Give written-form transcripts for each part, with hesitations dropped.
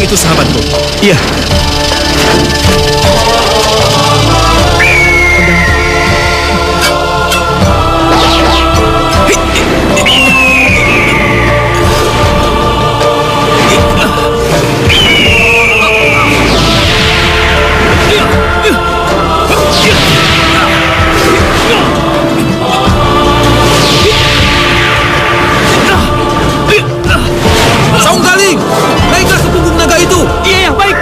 itu, sahabatku. Iya. Saung Galing, naiklah ke punggung naga itu. Iya, baik.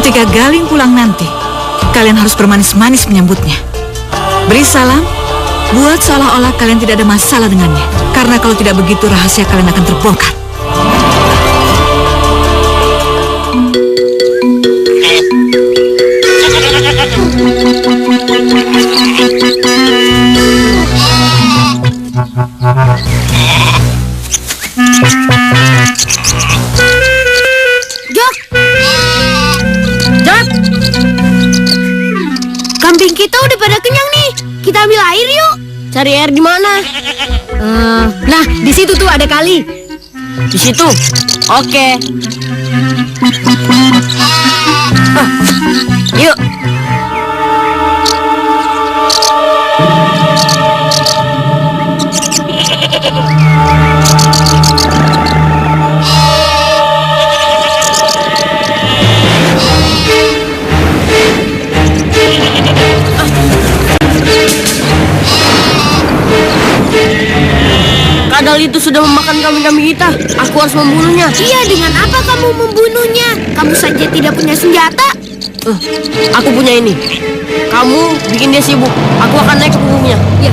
Ketika Galing pulang nanti, kalian harus bermanis-manis menyambutnya. Beri salam, buat seolah-olah kalian tidak ada masalah dengannya. Karena kalau tidak begitu, rahasia kalian akan terbongkar. Jok! Jok! Kambing kita udah pada kenyang nih. Kita ambil air yuk. Cari air di mana? Nah, di situ tuh ada kali. Di situ. Oke. Yuk. Kadal itu sudah memakan kambing-kambing kita. Aku harus membunuhnya. Iya, dengan apa kamu membunuhnya? Kamu saja tidak punya senjata. Aku punya ini. Kamu bikin dia sibuk. Aku akan naik ke punggungnya. Iya.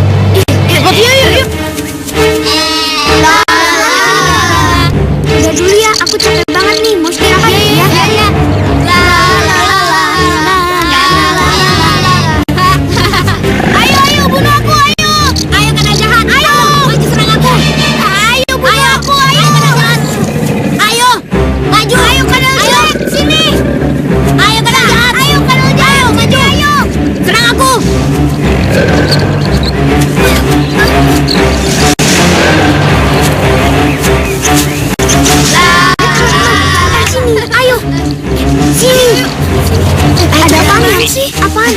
Iya. Udah dulu ya, aku capek banget nih. Mau istirahat. Iya. Ayo, bunuh aku, ayo. Ayo kena jahat, ayo. Maju serang aku. Ayo, bunuh aku, ayo kena jahat. Ayo, maju, ayo kena jahat. Sini. Ayo kena jahat. Ayo kena jahat. Ayo, maju, ayo. Serang aku. Sini, ayo. Sini. Ada apa sih? Apaan?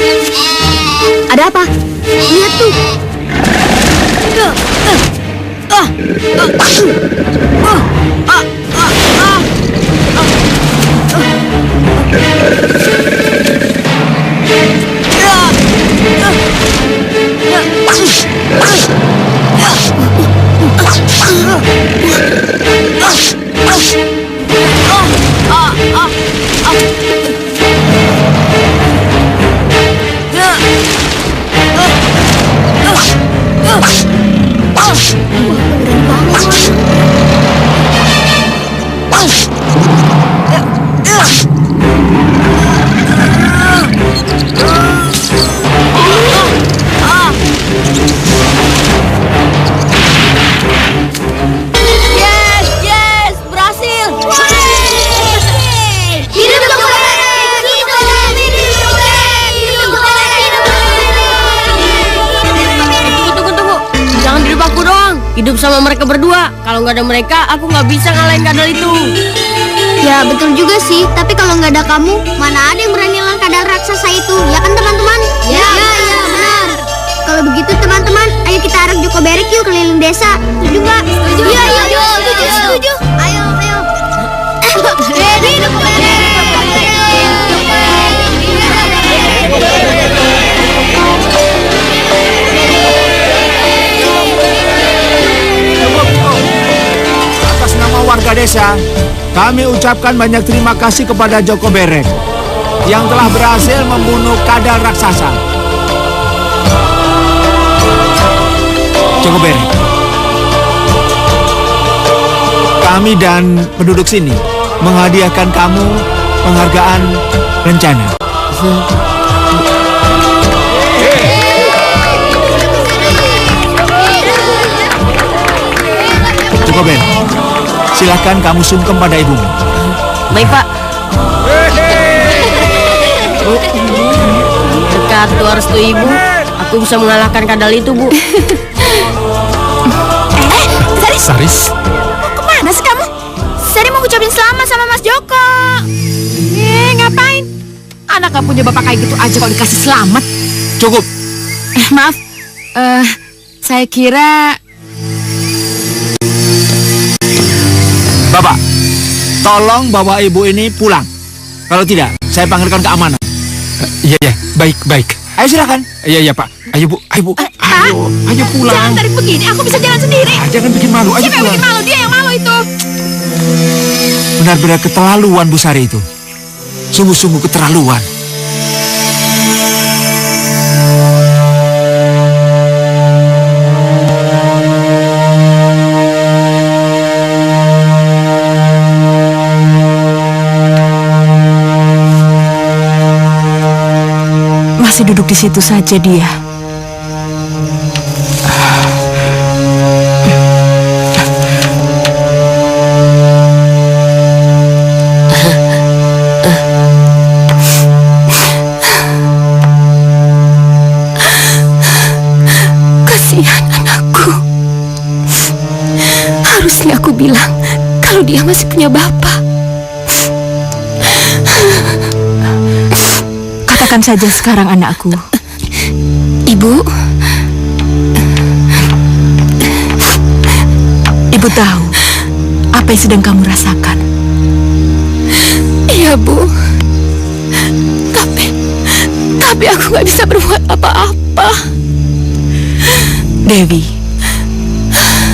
Ada apa? Lihat tuh. Yes, berhasil. Hidup Tunggu. Jangan di depanku doang. Hidup sama mereka berdua. Kalau nggak ada mereka, aku nggak bisa ngalahin kadal itu. Ya betul juga sih. Tapi kalau nggak ada kamu, mana ada yang berani lawan kadal raksasa itu? Ya kan teman-teman? Ya benar. Kalau begitu teman-teman, ayo kita arak Joko Berek yuk keliling desa. Setuju nggak? Setuju. Iya. Setuju. Ayo. Hidup Berek. Atas nama warga desa, kami ucapkan banyak terima kasih kepada Joko Berek yang telah berhasil membunuh kadal raksasa. Joko Berek, kami dan penduduk sini menghadiahkan kamu penghargaan rencana. Joko Ben, silakan kamu sungkem pada ibumu. Baik, Pak. Bu, berkat doa restu ibu, aku bisa mengalahkan kadal itu, Bu. Saris, Kemana sih kamu? Sari mau ngucapin selamat sama Mas Joko. Ngapain? Anak gak punya bapak kayak gitu aja kok dikasih selamat. Cukup. Maaf, saya kira... Bapak, tolong bawa ibu ini pulang. Kalau tidak, saya panggilkan keamanan. iya, baik. Ayo silakan. Iya, Pak. Ayo, Bu. Ayo pulang. Jangan tarik begini, aku bisa jalan sendiri. Jangan bikin malu, ayo Siapa yang pulang. bikin malu? Dia yang malu itu. Benar-benar keterlaluan Bu Sari itu. Sungguh-sungguh keterlaluan. Masih duduk di situ saja dia. Kasihan anakku. Harusnya aku bilang kalau dia masih punya bapak. Katakan saja sekarang anakku. Ibu, Ibu tahu apa yang sedang kamu rasakan. iya Bu. Tapi aku nggak bisa berbuat apa-apa. Dewi,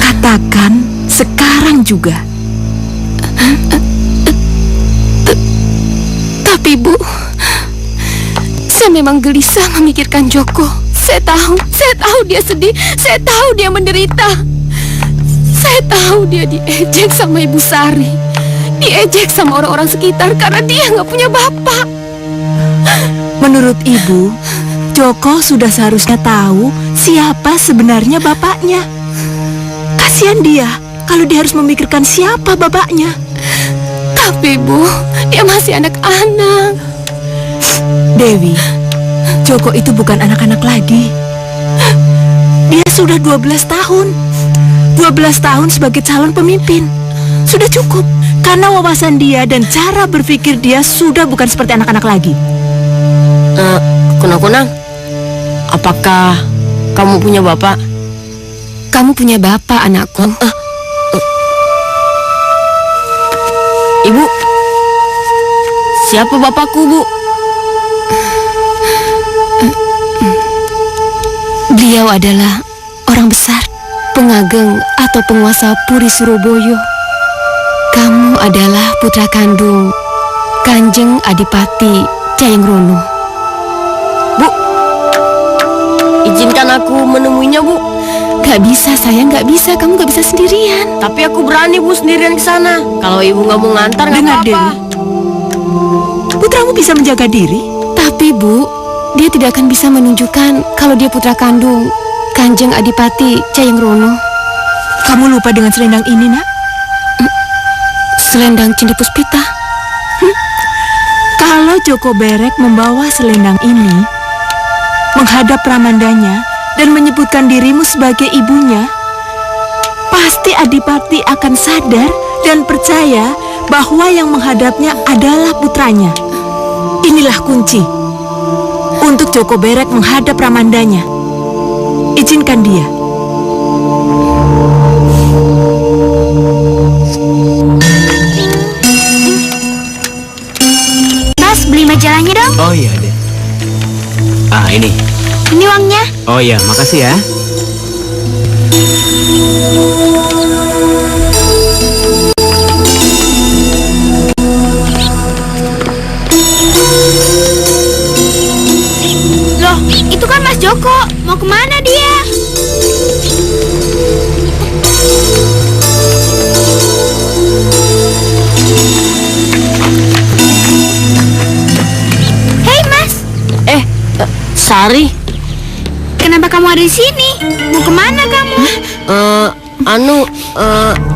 katakan sekarang juga. Tapi Bu, saya memang gelisah memikirkan Joko. Saya tahu dia sedih. Saya tahu dia menderita. Saya tahu dia diejek sama Ibu Sari. Diejek sama orang-orang sekitar karena dia nggak punya bapak. Menurut Ibu, Joko sudah seharusnya tahu siapa sebenarnya bapaknya. Kasihan dia kalau dia harus memikirkan siapa bapaknya. Tapi Bu, dia masih anak-anak. Dewi, Joko itu bukan anak-anak lagi. Dia sudah 12 tahun. 12 tahun sebagai calon pemimpin. Sudah cukup. Karena wawasan dia dan cara berpikir dia sudah bukan seperti anak-anak lagi. Kunang-kunang, apakah kamu punya bapak? Kamu punya bapak, anakku. Ibu, siapa bapakku, Bu? Beliau adalah orang besar, pengageng atau penguasa Puri Surabaya. Kamu adalah putra kandung Kanjeng Adipati Cayangrono. Bu, izinkan aku menemuinya, Bu. Gak bisa, sayang, gak bisa. Kamu gak bisa sendirian. Tapi aku berani, Bu, sendirian ke sana. Kalau ibu nggak mau ngantar, nggak Dengar, apa-apa. Dewi. Putramu bisa menjaga diri. Tapi Bu, dia tidak akan bisa menunjukkan kalau dia putra kandung Kanjeng Adipati Cayangrono. Kamu lupa dengan selendang ini, nak? Selendang Cindi Puspita. Kalau Joko Berek membawa selendang ini, menghadap Pramandanya dan menyebutkan dirimu sebagai ibunya, pasti Adipati akan sadar dan percaya bahwa yang menghadapnya adalah putranya. Inilah kunci untuk Joko Berek menghadap Pramandanya. Izinkan dia. Mas, beli majalahnya dong. Oh iya deh. Ini. Ini uangnya. Oh iya, makasih ya. Loh, itu kan Mas Joko. Mau kemana dia? Sari, Kenapa kamu ada di sini? Mau kemana kamu?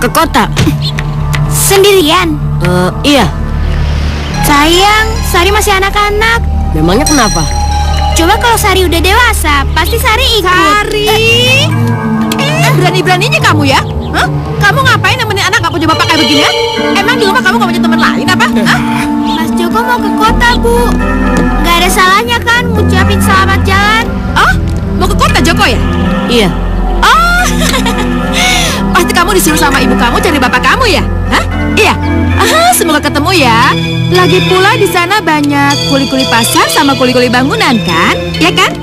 ke kota. Sendirian? Iya. Sayang, Sari masih anak-anak. Memangnya kenapa? Coba kalau Sari udah dewasa, pasti Sari ikut. Sari! Berani-beraninya kamu ya? Hah? Kamu ngapain nemenin anak gak punya bapak kayak begini ya? Emang di rumah kamu gak punya teman lain apa? Hah? Mas Joko mau ke kota, Bu. Gak ada salahnya kan ngucapin selamat jalan. Oh, mau ke kota Joko ya? Iya. Oh, pasti kamu disuruh sama ibu kamu cari bapak kamu ya? Hah? Iya. Semoga ketemu ya. Lagi pula di sana banyak kuli-kuli pasar sama kuli-kuli bangunan kan? Ya kan?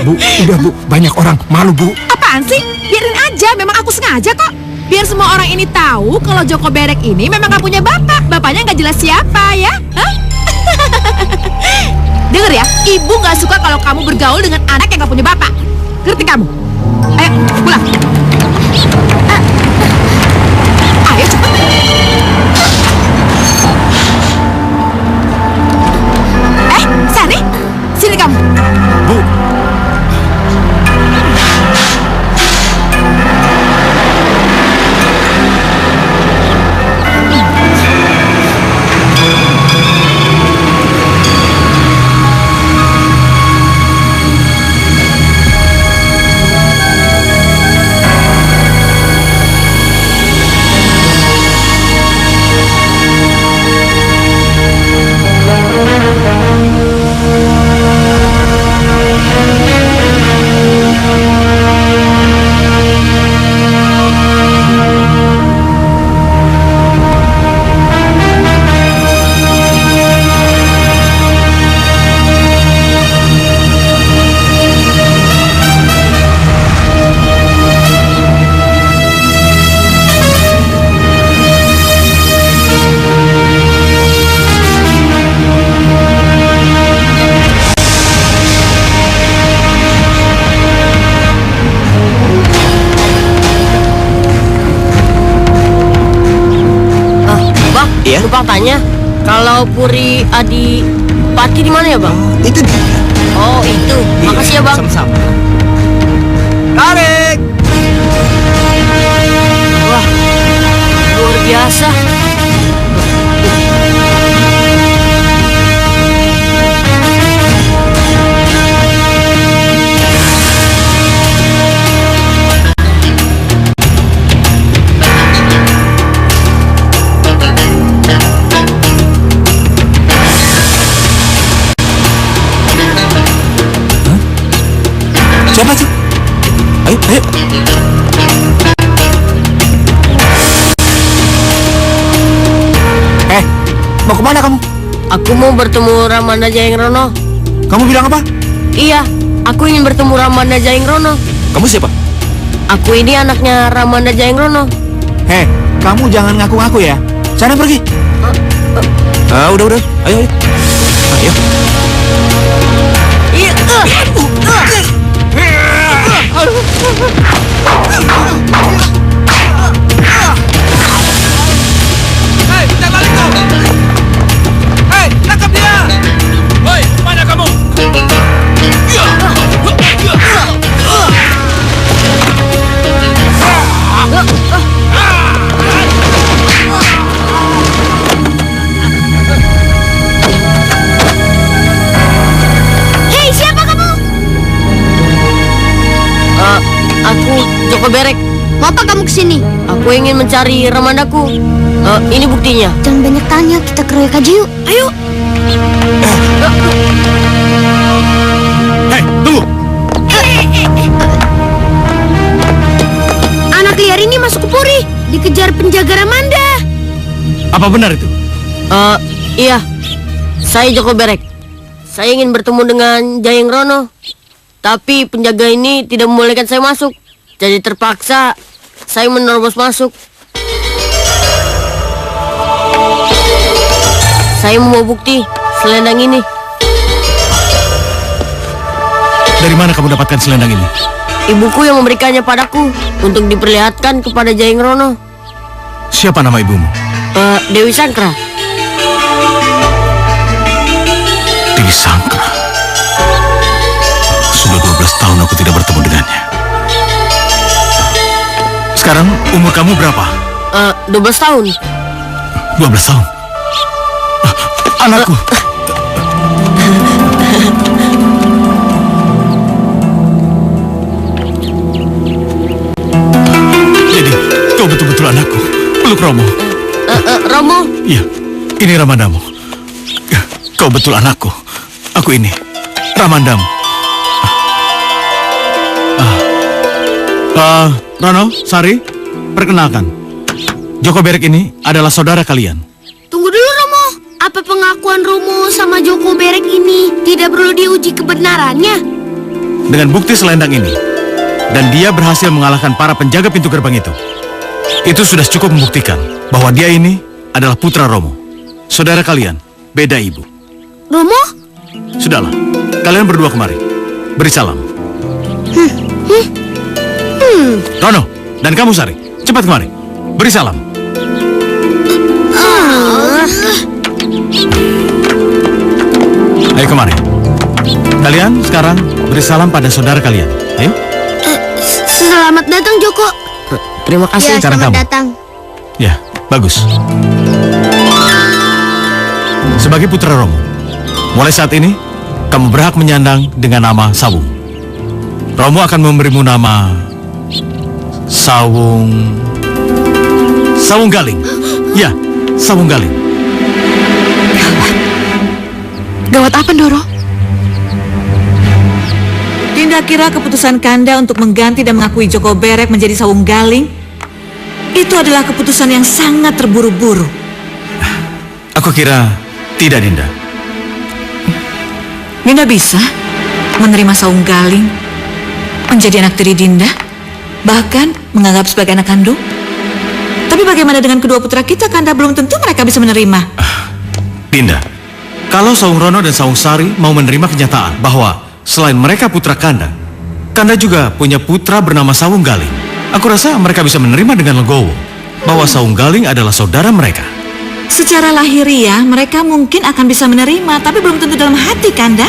Bu, udah Bu, banyak orang. Malu Bu. Apaan sih? Biarin aja, memang aku sengaja kok. Biar semua orang ini tahu kalau Joko Berek ini memang gak punya bapak. Bapaknya gak jelas siapa ya. Hah? Dengar ya, ibu gak suka kalau kamu bergaul dengan anak yang gak punya bapak. Ngerti kamu? Ayo, pulang. Ayo cepet. Sari, sini kamu. Bu. Iya? Lupa tanya, kalau Puri Adi Pati di mana ya, Bang? Itu dia. Oh, itu. Makasih ya, Bang. Sama-sama. Tarik! Wah, luar biasa. Siapa tuh? Ayo, ayo. Mau kemana kamu? Aku mau bertemu Ramanda Jayeng Rono. Kamu bilang apa? Iya, aku ingin bertemu Ramanda Jayeng Rono. Kamu siapa? Aku ini anaknya Ramanda Jayeng Rono. Kamu jangan ngaku-ngaku ya. Sana pergi. Udah. Ayo, ayo. Ayo. Iya. Hei, jangan balik kau! Hei, tangkap dia! Hei, mana kamu? Hei, siapa kamu? Aku Joko Berek. Mau apa kamu kesini? Aku ingin mencari Ramandaku. Ini buktinya. Jangan banyak tanya, kita keroyok aja yuk. Ayo. Hei, tunggu. Anak liar ini masuk ke Puri, dikejar penjaga Ramanda. Apa benar itu? Iya. Saya Joko Berek. Saya ingin bertemu dengan Jayeng Rono. Tapi penjaga ini tidak membolehkan saya masuk. Jadi terpaksa saya menerobos masuk. Saya membawa bukti selendang ini. Dari mana kamu dapatkan selendang ini? Ibuku yang memberikannya padaku untuk diperlihatkan kepada Jayeng Rono. Siapa nama ibumu? Dewi Sangkra. Dewi Sangkra. tahun aku tidak bertemu dengannya. Sekarang umur kamu berapa? 12 tahun. 12 tahun. Anakku. Jadi, kau betul-betul anakku. Peluk Romo. Romo? Iya, ini Ramandamu. Kau betul anakku. Aku ini, Ramandamu. Rono, Sari, perkenalkan. Joko Berek ini adalah saudara kalian. Tunggu dulu, Romo. Apa pengakuan Romo sama Joko Berek ini tidak perlu diuji kebenarannya? Dengan bukti selendang ini, dan dia berhasil mengalahkan para penjaga pintu gerbang itu sudah cukup membuktikan bahwa dia ini adalah putra Romo. Saudara kalian, beda ibu. Romo? Sudahlah, kalian berdua kemari. Beri salam. Rono, dan kamu Sari, cepat kemari. Beri salam. Ayo kemari. Kalian sekarang beri salam pada saudara kalian. Ayo. Selamat datang, Joko. Terima kasih. Ya, Sekarang selamat kamu. datang. Ya, bagus. Sebagai putra Romo, mulai saat ini kamu berhak menyandang dengan nama Sawung. Romo akan memberimu nama Sawung Galing. Ya, Sawung Galing. Gawat apa, Ndoro? Dinda kira keputusan Kanda untuk mengganti dan mengakui Joko Berek menjadi Sawung Galing itu adalah keputusan yang sangat terburu-buru. Aku kira tidak, Dinda. Dinda bisa menerima Sawung Galing menjadi anak tiri Dinda, bahkan menganggap sebagai anak kandung. Tapi bagaimana dengan kedua putra kita, Kanda? Belum tentu mereka bisa menerima. Dinda, kalau Sawung Rono dan Sawung Sari mau menerima kenyataan bahwa selain mereka putra Kanda, Kanda juga punya putra bernama Sawung Galing, aku rasa mereka bisa menerima dengan legowo bahwa Sawung Galing adalah saudara mereka. Secara lahiriah mereka mungkin akan bisa menerima, tapi belum tentu dalam hati, Kanda.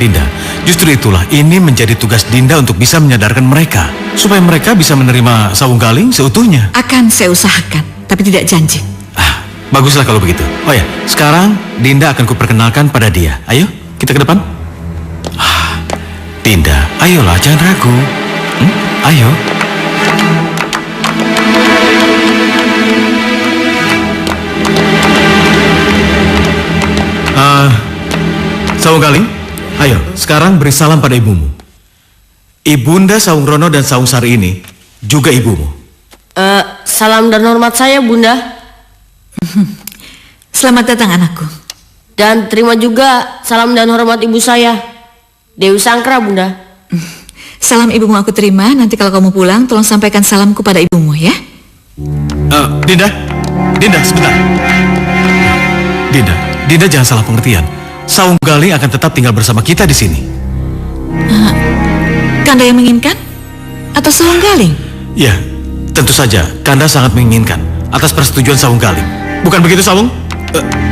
Dinda, justru itulah ini menjadi tugas Dinda untuk bisa menyadarkan mereka supaya mereka bisa menerima Sawung Galing seutuhnya. Akan saya usahakan, tapi tidak janji. Baguslah kalau begitu. Oh ya, sekarang Dinda akan kuperkenalkan pada dia. Ayo, kita ke depan. Dinda, ayolah, jangan ragu. Ayo. Sawung Galing, ayo, sekarang beri salam pada ibumu. Ibunda Sawung Rono dan Sawung Sari ini juga ibumu. Salam dan hormat saya, Bunda. Selamat datang, anakku. Dan terima juga salam dan hormat ibu saya, Dewi Sangkra, Bunda. Salam ibumu aku terima. Nanti kalau kamu pulang, tolong sampaikan salamku pada ibumu, ya. Dinda, sebentar. Dinda jangan salah pengertian. Sawung Galing akan tetap tinggal bersama kita di sini. Kanda yang menginginkan? Atau Sawung Galing? Ya, tentu saja Kanda sangat menginginkan atas persetujuan Sawung Galing. Bukan begitu, Sawung?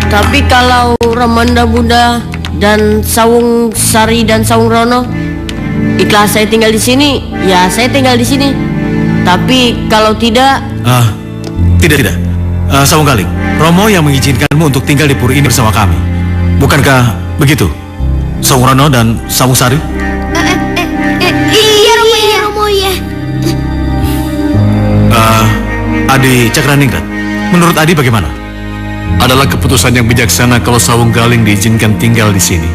Tapi kalau Ramanda Bunda dan Sawung Sari dan Sawung Rono ikhlas saya tinggal di sini, ya saya tinggal di sini. Tapi kalau tidak, tidak. Sawung Galing, Romo yang mengizinkanmu untuk tinggal di puri ini bersama kami. Bukankah begitu, Sawung Rono dan Sawung Sari? iya Romo, ya. Adi Cakraningrat, menurut Adi bagaimana? Adalah keputusan yang bijaksana kalau Sawung Galing diizinkan tinggal di sini.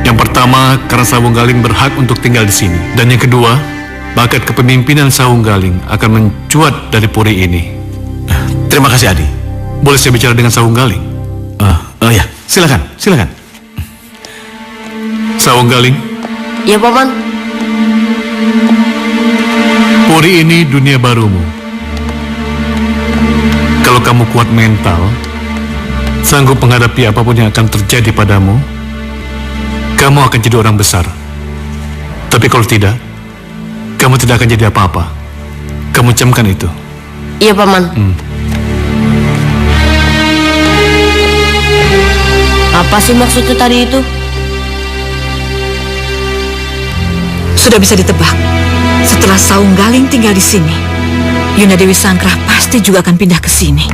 Yang pertama, karena Sawung Galing berhak untuk tinggal di sini. Dan yang kedua, bakat kepemimpinan Sawung Galing akan mencuat dari puri ini. Terima kasih, Adi. Boleh saya bicara dengan Sawung Galing? Ya, silakan. Sawung Galing. Ya, Paman. Puri ini dunia barumu. Kalau kamu kuat mental, sanggup menghadapi apapun yang akan terjadi padamu, kamu akan jadi orang besar. Tapi kalau tidak, kamu tidak akan jadi apa-apa. Kamu camkan itu. Iya, Paman. Apa sih maksudnya tadi itu? Sudah bisa ditebak. Setelah Saung Galing tinggal di sini, Yunda Dewi Sangkrah pasti juga akan pindah ke sini.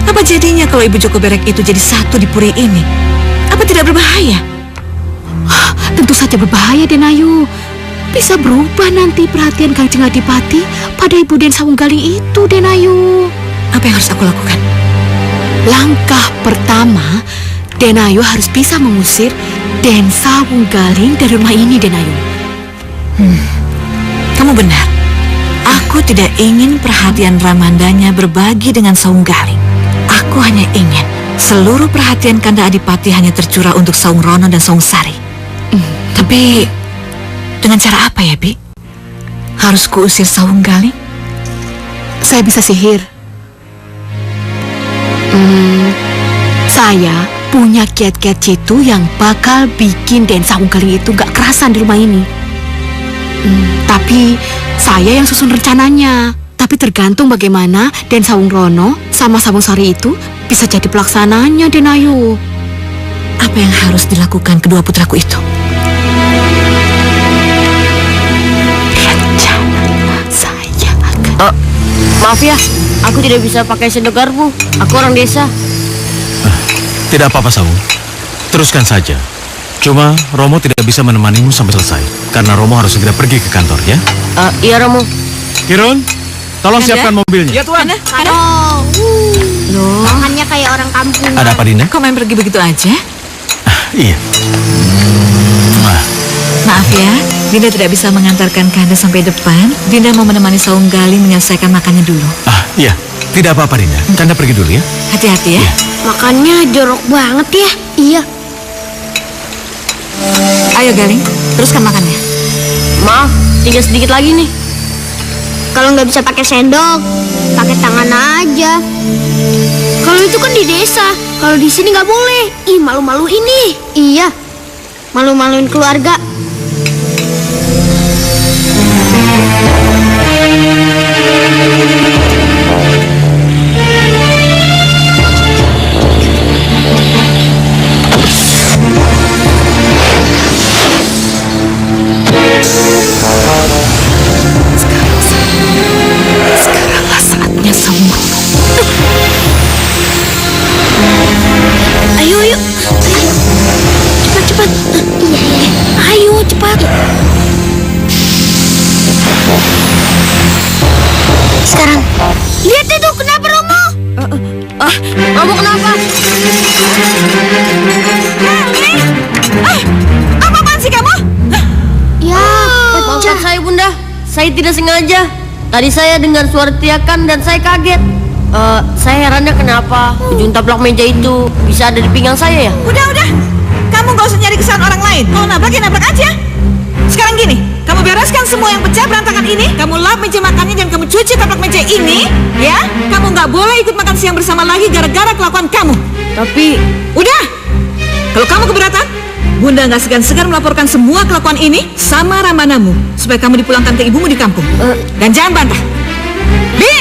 Apa jadinya kalau Ibu Joko Berek itu jadi satu di puri ini? Apa tidak berbahaya? Tentu saja berbahaya, Den Ayu. Bisa berubah nanti perhatian Kanjeng Adipati pada Ibu Den Saung Galing itu, Den Ayu. Apa yang harus aku lakukan? Langkah pertama, Den Ayu harus bisa mengusir Den Saung Galing dari rumah ini, Den Ayu. Kamu benar. Aku tidak ingin perhatian Ramandanya berbagi dengan Saung Galing. Aku hanya ingin seluruh perhatian Kanda Adipati hanya tercurah untuk Saung Rono dan Saung Sari. Tapi dengan cara apa ya, Bi? Harus kuusir Saung Galing? Saya bisa sihir. Saya punya kiat-kiat jitu yang bakal bikin Den Saung Galing itu gak kerasan di rumah ini. Tapi saya yang susun rencananya. Tapi tergantung bagaimana Den Saung Rono sama Saung Sari itu bisa jadi pelaksananya, Den Ayu. Apa yang harus dilakukan kedua putraku itu? Saya akan... Maaf ya, aku tidak bisa pakai sendok garpu. Aku orang desa. Tidak apa-apa, Saung. Teruskan saja. Cuma Romo tidak bisa menemanimu sampai selesai karena Romo harus segera pergi ke kantor, ya? Iya, Romo. Kirun, tolong Kanda? siapkan mobilnya. Ya Tuan. Aduh. Loh, makannya kayak orang kampung. Ada apa, Dinda? Kok main pergi begitu aja? Iya. Maaf ya, Dinda tidak bisa mengantarkan Kanda sampai depan. Dinda mau menemani Saung Galing menyelesaikan makannya dulu. Iya. Tidak apa-apa, Dinda. Kanda pergi dulu, ya? Hati-hati ya. Makannya jorok banget ya. Iya. Ayo Galing, teruskan makannya. Maaf, tinggal sedikit lagi nih. Kalau nggak bisa pakai sendok, pakai tangan aja. Kalau itu kan di desa, kalau di sini nggak boleh. Ih, malu-malu ini. Iya, malu-maluin keluarga. Sekaranglah saatnya Saung Rono. Ayo, yuk. Cepat, cepat. Ayo, cepat. Sekarang, lihat itu, kenapa Romo? Romo kenapa? Apa-apaan sih kamu? Ya, maafkan saya Bunda. Saya tidak sengaja. Tadi saya dengar suara teriakan dan saya kaget. Saya herannya kenapa ujung taplak meja itu bisa ada di pinggang saya ya? Udah. Kamu gak usah nyari kesalahan orang lain. Kalau nabrak ya nabrak aja. Sekarang gini, kamu bereskan semua yang pecah berantakan ini. Kamu lap meja makannya dan kamu cuci taplak meja ini. Ya, kamu gak boleh ikut makan siang bersama lagi gara-gara kelakuan kamu. Tapi Udah. Kalau kamu keberatan, Bunda gak segan-segan melaporkan semua kelakuan ini sama Ramanamu supaya kamu dipulangkan ke ibumu di kampung. Dan jangan bantah. Bi!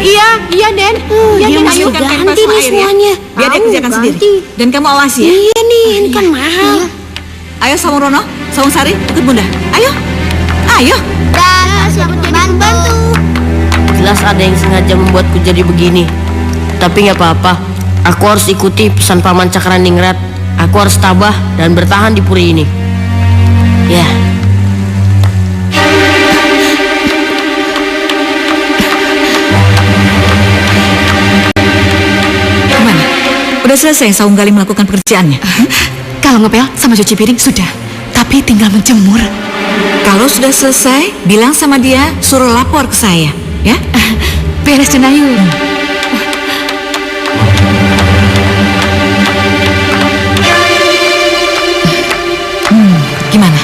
Iya, Den. Iya, Den. Ayo, ganti nih semuanya. Biar dia kerjakan sendiri. Dan kamu awasi ya. Iya nih, ini kan mahal. Ayo Saung Rono, Saung Sari, ikut Bunda. Ayo. Dan siapa bantu? Jelas ada yang sengaja membuatku jadi begini. Tapi nggak apa-apa. Aku harus ikuti pesan Paman Cakraningrat. Aku harus tabah dan bertahan di puri ini. Ya. Gimana? Udah selesai Saung Galing melakukan pekerjaannya? Kalau ngepel sama cuci piring sudah, tapi tinggal menjemur. Kalau sudah selesai, bilang sama dia suruh lapor ke saya, ya? Beres, Den Ayu. Gimana?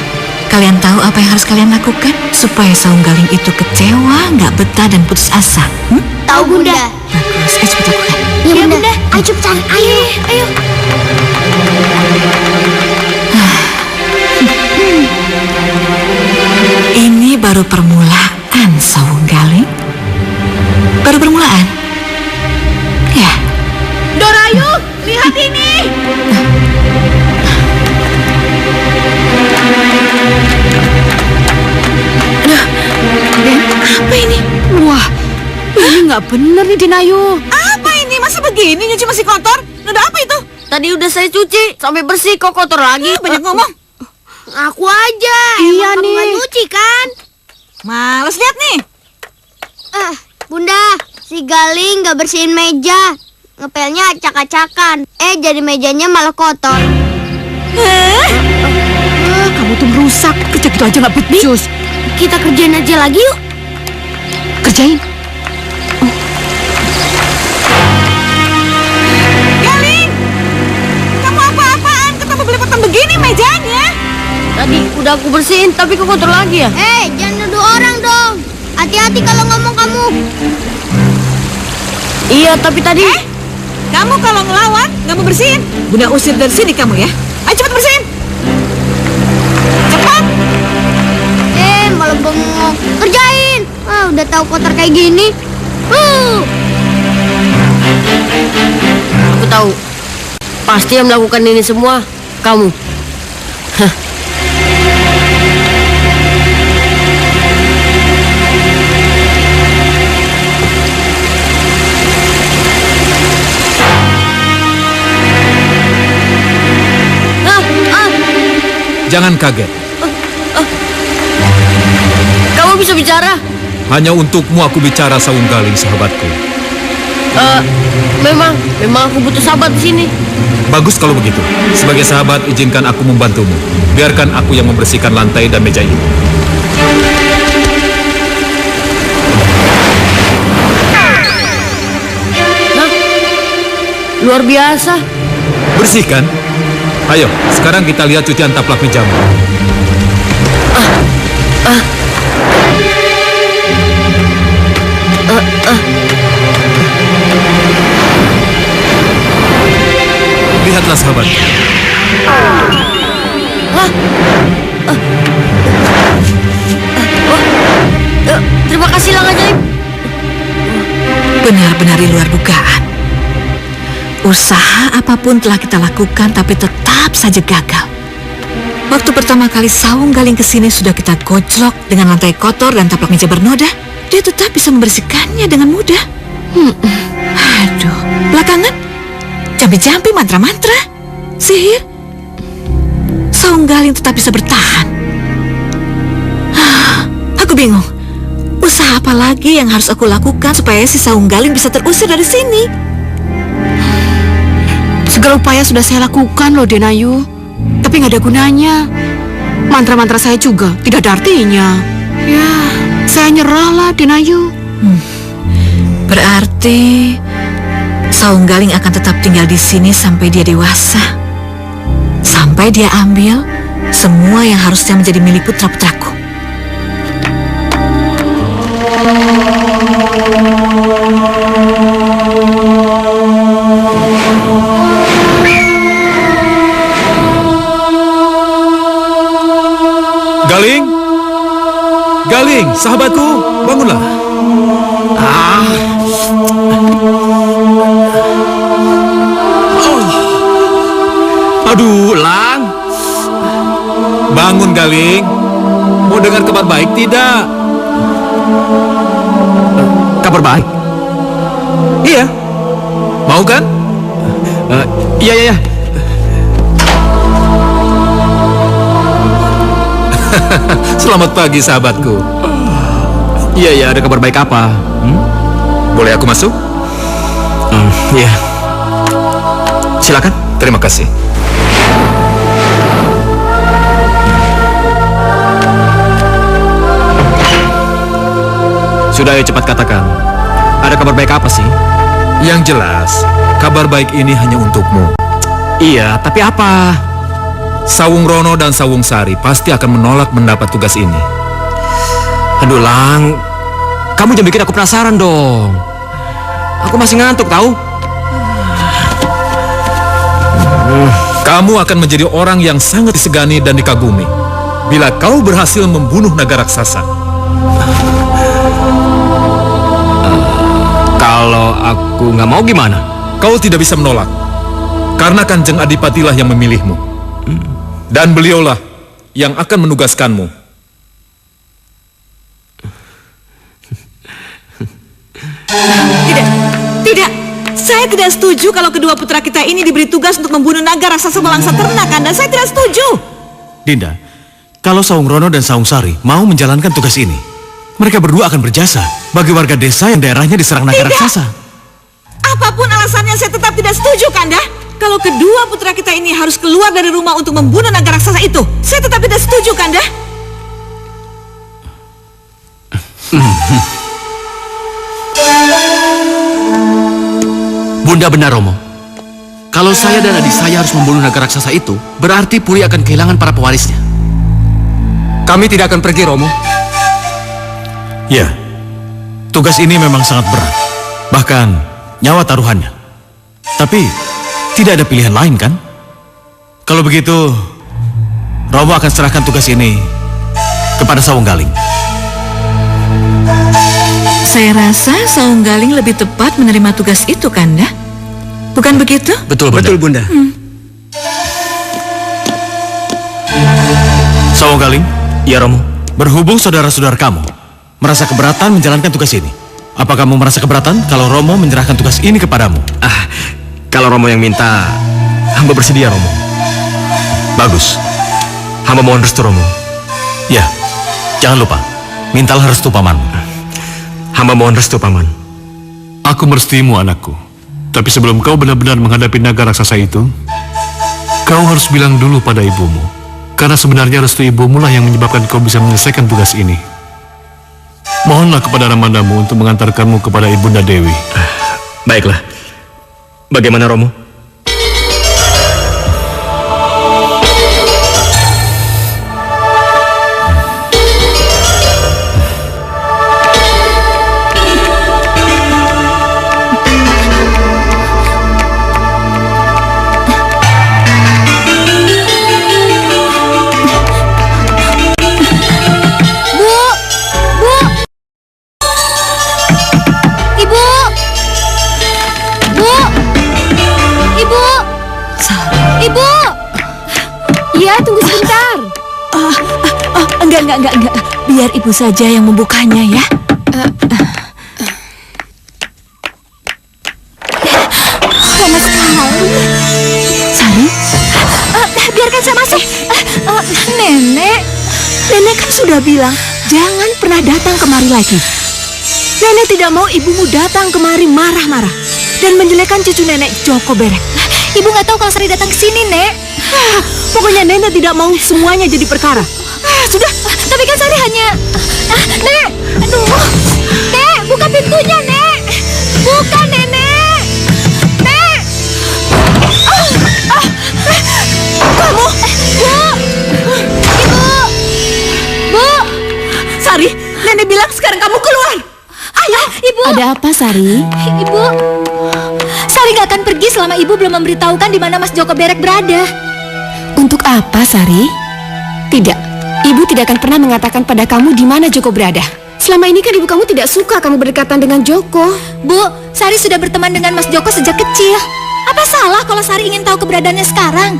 Kalian tahu apa yang harus kalian lakukan supaya Saung Galing itu kecewa, nggak betah dan putus asa? Tahu Bunda. Bagus, cepat lakukan. Iya Bunda. Ayo cepetan. Ayo. Ini baru permulaan, Saung Galing. Baru permulaan. Ya. Dorayu, lihat ini. nggak bener nih Dinayu. Apa ini? Masa begini nyuci masih kotor? Udah apa itu? Tadi udah saya cuci sampai bersih, kok kotor lagi. Banyak ngomong. Aku aja. Iya Emang kamu nih. nggak nyuci kan? Males lihat nih. Bunda, si Galing nggak bersihin meja. Ngepelnya acak-acakan. Jadi mejanya malah kotor. Kamu tuh merusak. Kerja gitu aja nggak becus. Kita kerjain aja lagi yuk. Kerjain. Galing, kamu apa-apaan? Ketemu belepotan begini mejanya. Tadi udah aku bersihin, tapi kok kotor lagi ya? Jangan nuduh orang dong. Hati-hati kalau ngomong kamu. Iya, tapi tadi... Kamu kalau ngelawan, nggak mau bersihin. Bunda usir dari sini kamu ya. Ayo cepat bersihin. Cepat. Malah bengong. Kerjain. Udah tahu kotor kayak gini. Aku tahu. Pasti yang melakukan ini semua kamu. Jangan kaget. Kamu bisa bicara? Hanya untukmu aku bicara, Saung Galing, sahabatku. Memang aku butuh sahabat di sini. Bagus kalau begitu. Sebagai sahabat, izinkan aku membantumu. Biarkan aku yang membersihkan lantai dan meja ini. Luar biasa. Bersihkan. Ayo, sekarang kita lihat cucian taplak mejamu. Lihatlah sahabat. Terima kasih Lang Ajaib. Benar-benar di luar dugaan. Usaha apapun telah kita lakukan, tapi tetap saja gagal. Waktu pertama kali Saung Galing kesini sudah kita gojlok dengan lantai kotor dan taplak meja bernoda. Dia tetap bisa membersihkannya dengan mudah. Aduh, belakangan jampi-jampi mantra-mantra, sihir. Saung Galing tetap bisa bertahan. Aku bingung. Usaha apa lagi yang harus aku lakukan supaya si Saung Galing bisa terusir dari sini? Segala upaya sudah saya lakukan loh Denayu. Tapi nggak ada gunanya. Mantra-mantra saya juga tidak ada artinya. Ya, saya nyerahlah Denayu. Berarti Saung Galing akan tetap tinggal di sini sampai dia dewasa. Sampai dia ambil semua yang harusnya menjadi milik putra-putraku. Galing! Galing, sahabatku, bangunlah. Aduh, Lang. Bangun, Galing. Mau dengar kabar baik tidak? Kabar baik? Iya. Mau kan? Iya. Selamat pagi, sahabatku. Iya, ada kabar baik apa? Boleh aku masuk? Iya. Silakan. Terima kasih. Sudah, ayo cepat katakan. Ada kabar baik apa sih? Yang jelas, kabar baik ini hanya untukmu. Iya, tapi apa? Sawung Rono dan Sawung Sari pasti akan menolak mendapat tugas ini. Aduh, Lang. Kamu jangan bikin aku penasaran dong. Aku masih ngantuk, tahu? Kamu akan menjadi orang yang sangat disegani dan dikagumi bila kau berhasil membunuh naga raksasa. Kalau aku nggak mau gimana? Kau tidak bisa menolak, karena Kanjeng Adipatilah yang memilihmu. Dan beliaulah yang akan menugaskanmu. Tidak, saya tidak setuju kalau kedua putra kita ini diberi tugas untuk membunuh naga raksasa melangsa ternak, Kanda. Saya tidak setuju. Dinda, kalau Saung Rono dan Saung Sari mau menjalankan tugas ini, mereka berdua akan berjasa bagi warga desa yang daerahnya diserang naga raksasa. Apapun alasannya, saya tetap tidak setuju, Kanda. Kalau kedua putra kita ini harus keluar dari rumah untuk membunuh naga raksasa itu, saya tetap tidak setuju, Kanda. Bunda benar, Romo. Kalau saya dan adik saya harus membunuh naga raksasa itu, berarti Puri akan kehilangan para pewarisnya. Kami tidak akan pergi, Romo. Ya, tugas ini memang sangat berat. Bahkan nyawa taruhannya. Tapi tidak ada pilihan lain, kan? Kalau begitu, Romo akan serahkan tugas ini kepada Saung Galing. Saya rasa Saung Galing lebih tepat menerima tugas itu, Kanda. Bukan begitu? Betul, Bunda. Betul, Bunda. Saung Galing, Ya, Romo. berhubung saudara-saudara kamu merasa keberatan menjalankan tugas ini, apa kamu merasa keberatan kalau Romo menyerahkan tugas ini kepadamu? Kalau Romo yang minta, hamba bersedia, Romo. Bagus. Hamba mohon restu, Romo. Ya, jangan lupa, mintalah restu paman. Hamba mohon restu, Paman. Aku merestuimu, anakku. Tapi sebelum kau benar-benar menghadapi naga raksasa itu, kau harus bilang dulu pada ibumu. Karena sebenarnya restu ibumu lah yang menyebabkan kau bisa menyelesaikan tugas ini. Mohonlah kepada Ramandamu untuk mengantarkanmu kepada Ibunda Dewi. Baiklah. Bagaimana, Romo? Enggak. Biar ibu saja yang membukanya, ya. Lama sekali. Sari? Biarkan saya masuk. Nenek kan sudah bilang, jangan pernah datang kemari lagi. Nenek tidak mau ibumu datang kemari marah-marah dan menjelekkan cucu nenek Joko Berek. Ibu nggak tahu kalau Sari datang ke sini, Nek. Pokoknya nenek tidak mau semuanya jadi perkara. Sudah, tapi kan Sari hanya... Nek, aduh. Nek, buka pintunya, Nek. Buka, Nenek. Nek. Kamu? Bu. Ibu. Bu. Sari, nenek bilang sekarang kamu keluar. Ayo. Ibu. Ada apa, Sari? Ibu. Sari nggak akan pergi selama ibu belum memberitahukan di mana Mas Joko Berek berada. Untuk apa, Sari? Tidak. Ibu tidak akan pernah mengatakan pada kamu di mana Joko berada. Selama ini kan ibu kamu tidak suka kamu berdekatan dengan Joko. Bu, Sari sudah berteman dengan Mas Joko sejak kecil. Apa salah kalau Sari ingin tahu keberadaannya sekarang?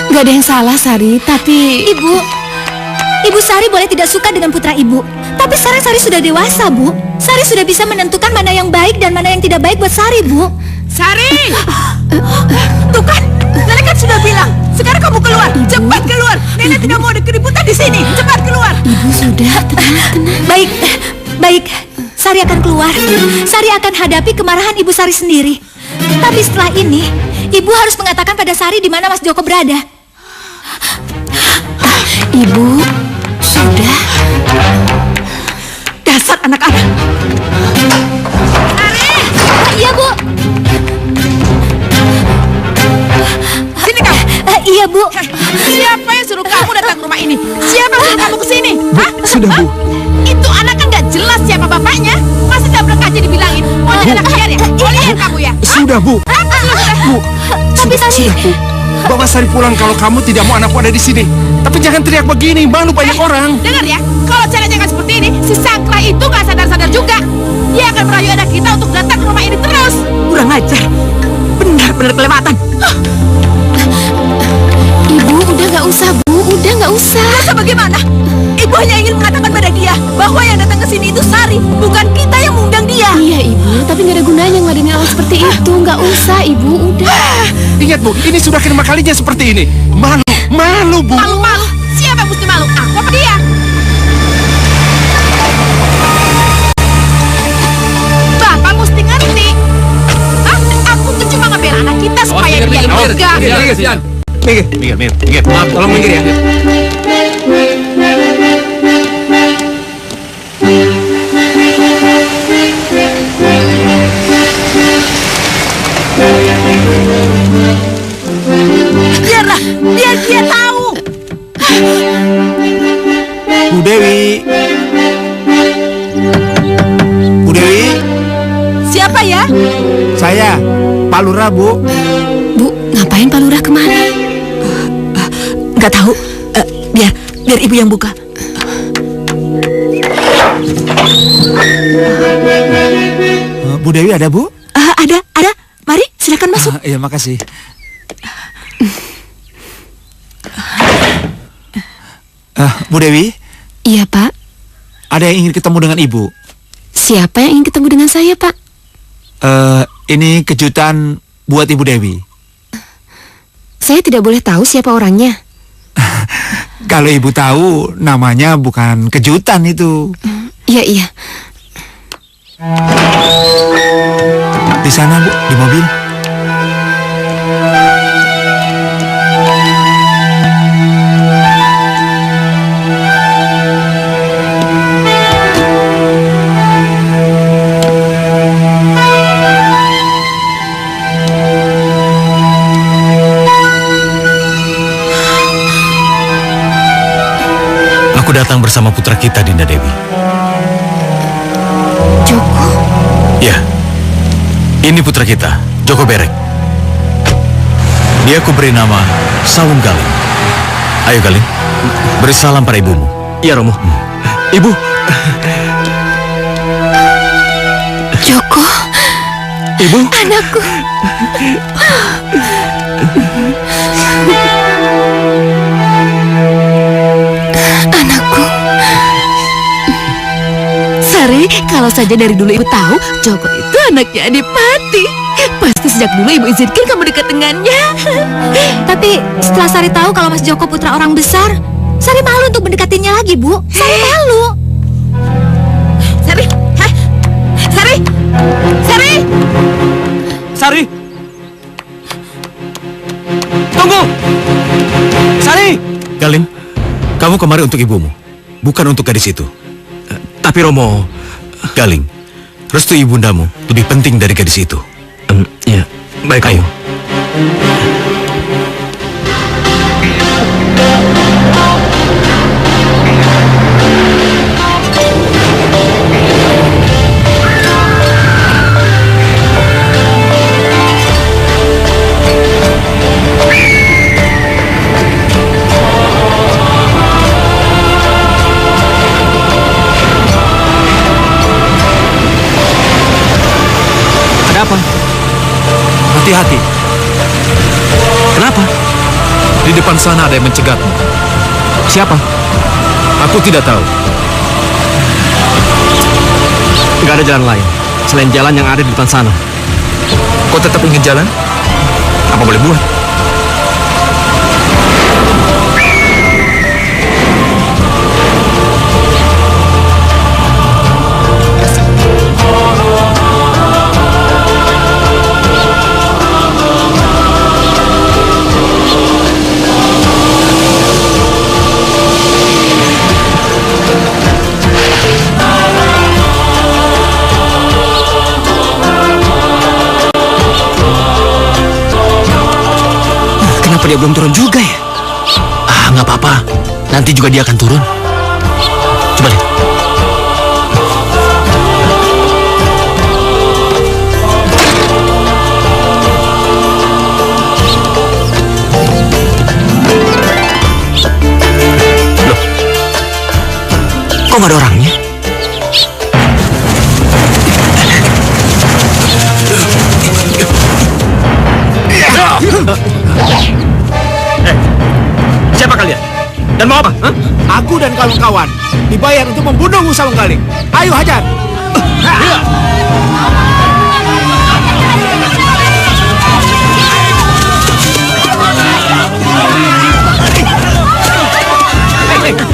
Gak ada yang salah, Sari, tapi... Ibu Sari boleh tidak suka dengan putra ibu. Tapi sekarang Sari sudah dewasa, Bu. Sari sudah bisa menentukan mana yang baik dan mana yang tidak baik buat Sari, Bu. Sari! Tuh kan, nenek kan sudah bilang. Sekarang kamu keluar, cepat keluar. Nenek tidak mau ada keributan di sini. Cepat keluar. Ibu sudah, tenang. Baik. Sari akan keluar. Sari akan hadapi kemarahan ibu Sari sendiri. Tapi setelah ini, ibu harus mengatakan pada Sari di mana Mas Joko berada. Ibu, sudah. Dasar anak-anak. Sari! Iya, Bu. Sini kamu. Iya, Bu. Siapa yang suruh kamu datang ke rumah ini? Siapa yang suruh kamu ke sini? Hah? Sudah, Bu. Itu anak kan gak jelas siapa bapaknya. Masih tabrak aja dibilangin. Mau jadi anak liar ya? Mau liar kamu ya? Sudah, Bu. Bu. Tapi Sari... Sudah, Bu. Bawa Sari pulang kalau kamu tidak mau anakku ada di sini. Tapi jangan teriak begini, malu banyak orang. Dengar ya, kalau cara jangan seperti ini, si Sangkla itu gak sadar-sadar juga. Dia akan merayu anak kita untuk datang ke rumah ini terus. Kurang ajar. Benar-benar kelewatan. Ibu, udah nggak usah, Bu. Udah nggak usah. Masa bagaimana? Ibu hanya ingin mengatakan pada dia bahwa yang datang ke sini itu Sari, bukan kita yang mengundang dia. Iya, Ibu. Tapi nggak ada gunanya ngeladenin seperti itu. Nggak usah, Ibu. Udah. Ingat Bu, ini sudah kelima kalinya seperti ini. Malu Bu. Malu-malu. Siapa yang mesti malu? Aku apa dia? Bapak mesti ngerti. Hah? Aku tuh cuma ngebela anak kita supaya dia lega. Minggir. Maaf, tolong minggir ya. Biarlah, biar dia tahu. Bu Dewi. Bu Dewi, Siapa ya? saya Pak Lurah, Bu. Bu, ngapain Pak Lurah kemana? Nggak tahu. Biar ibu yang buka. Bu Dewi ada, Bu? Ada. Mari, silakan masuk. Iya, makasih. Bu Dewi, Iya, Pak. ada yang ingin ketemu dengan Ibu. Siapa yang ingin ketemu dengan saya, Pak? Ini kejutan buat Ibu Dewi. Saya tidak boleh tahu siapa orangnya. Kalau Ibu tahu, namanya bukan kejutan itu. Iya. Di sana, Bu, di mobil. Aku datang bersama putra kita, Dinda Dewi. Joko? Ya, ini putra kita, Joko Berek. Dia aku beri nama Sawung Galing. Ayo Galing, beri salam pada ibumu. Iya, Romo. Ibu. Joko? Ibu. Anakku. Anakku. Sari, kalau saja dari dulu ibu tahu Joko itu anaknya Adipati, pasti sejak dulu ibu izinkan kamu dekat dengannya. Tapi setelah Sari tahu kalau Mas Joko putra orang besar, Sari malu untuk mendekatinya lagi, Bu. Sari malu. Sari, Sari, Sari, Sari. Tunggu. Sari. Galing, kamu kemari untuk ibumu, bukan untuk gadis itu. Tapi Romo. Galing, restu ibundamu lebih penting dari gadis itu. Ya, baik. Ayo. Ada apa? Hati-hati. Kenapa? Di depan sana ada yang mencegatmu. Siapa? Aku tidak tahu. Nggak ada jalan lain selain jalan yang ada di depan sana. Kau tetap ingin jalan? Apa boleh buat? Kenapa dia belum turun juga ya? Nggak apa-apa. Nanti juga dia akan turun. Coba lihat. Loh, kok nggak ada orangnya? Siapa kalian? Dan mau apa? Hah? Aku dan kawan-kawan dibayar untuk membunuh Sawung Galing. Ayo hajar.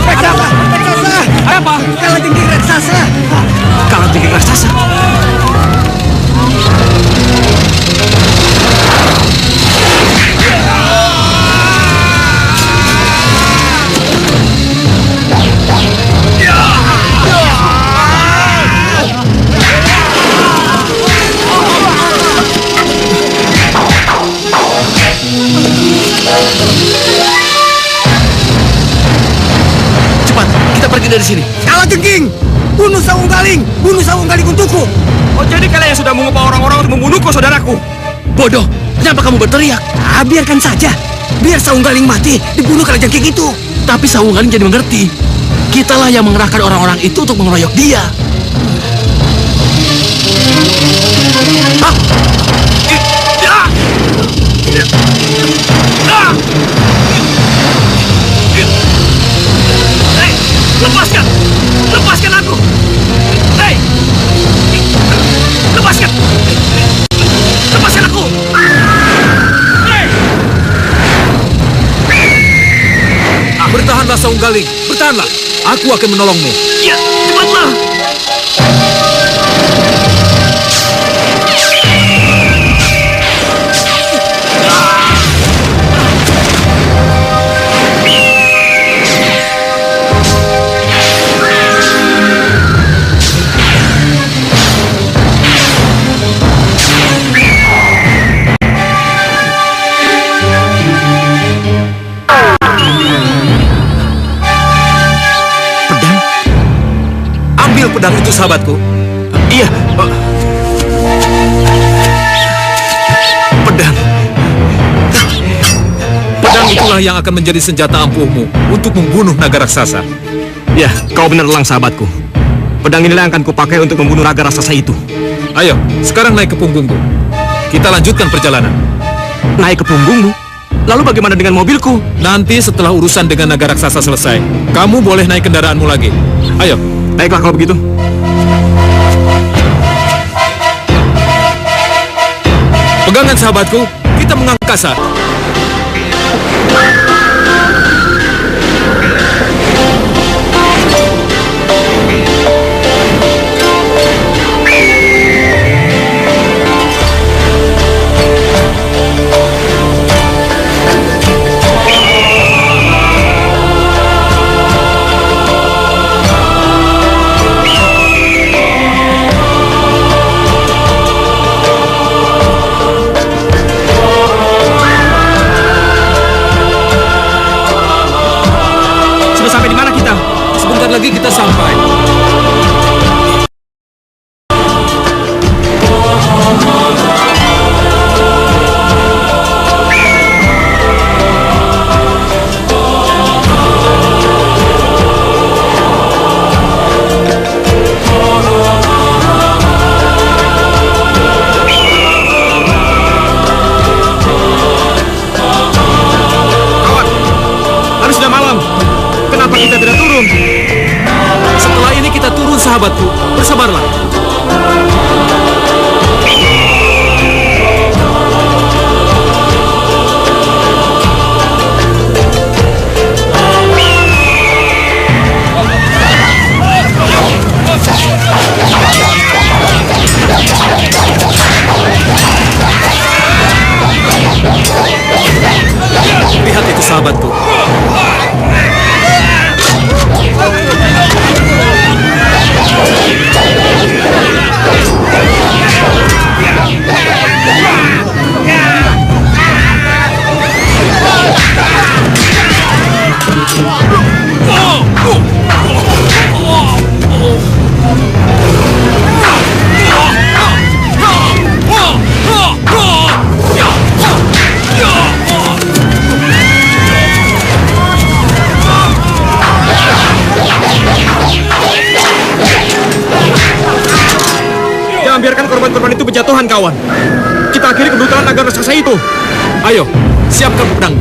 Raksasa! Raksasa! Apa? Kala jengking raksasa! Kalau tinggi raksasa. Cepat, kita pergi dari sini. Kala jengking! Bunuh Sawung Galing! Bunuh Sawung Galing untukku! Oh, jadi kalian yang sudah mengupah orang-orang untuk membunuhku, saudaraku? Bodoh, kenapa kamu berteriak? Biarkan saja. Biar Sawung Galing mati, dibunuh kala jengking itu. Tapi Sawung Galing jadi mengerti. Kitalah yang mengerahkan orang-orang itu untuk mengeroyok dia. Lepaskan! Lepaskan aku! Hei! Lepaskan! Lepaskan aku! Hei! Bertahanlah Sawung Galing, bertahanlah. Aku akan menolongmu. Ya, cepatlah! Ambil pedang itu, sahabatku. Iya. Pedang. Pedang itulah yang akan menjadi senjata ampuhmu untuk membunuh naga raksasa. Ya, kau benar Lang, sahabatku. Pedang inilah yang akan kupakai untuk membunuh naga raksasa itu. Ayo, sekarang naik ke punggungku. Kita lanjutkan perjalanan. Naik ke punggungmu? Lalu bagaimana dengan mobilku? Nanti setelah urusan dengan naga raksasa selesai, kamu boleh naik kendaraanmu lagi. Ayo. Baiklah kalau begitu. Pegangan sahabatku, kita mengangkasa. Lagi kita sampai. Kawan, harus sudah malam. Kenapa kita tidak turun? Setelah ini kita turun, sahabatku. Bersabarlah. Lihat itu, sahabatku. Jangan biarkan korban-korban itu berjatuhan, kawan. Kita akhiri kebrutalan naga raksasa itu. Ayo, siapkan pedang.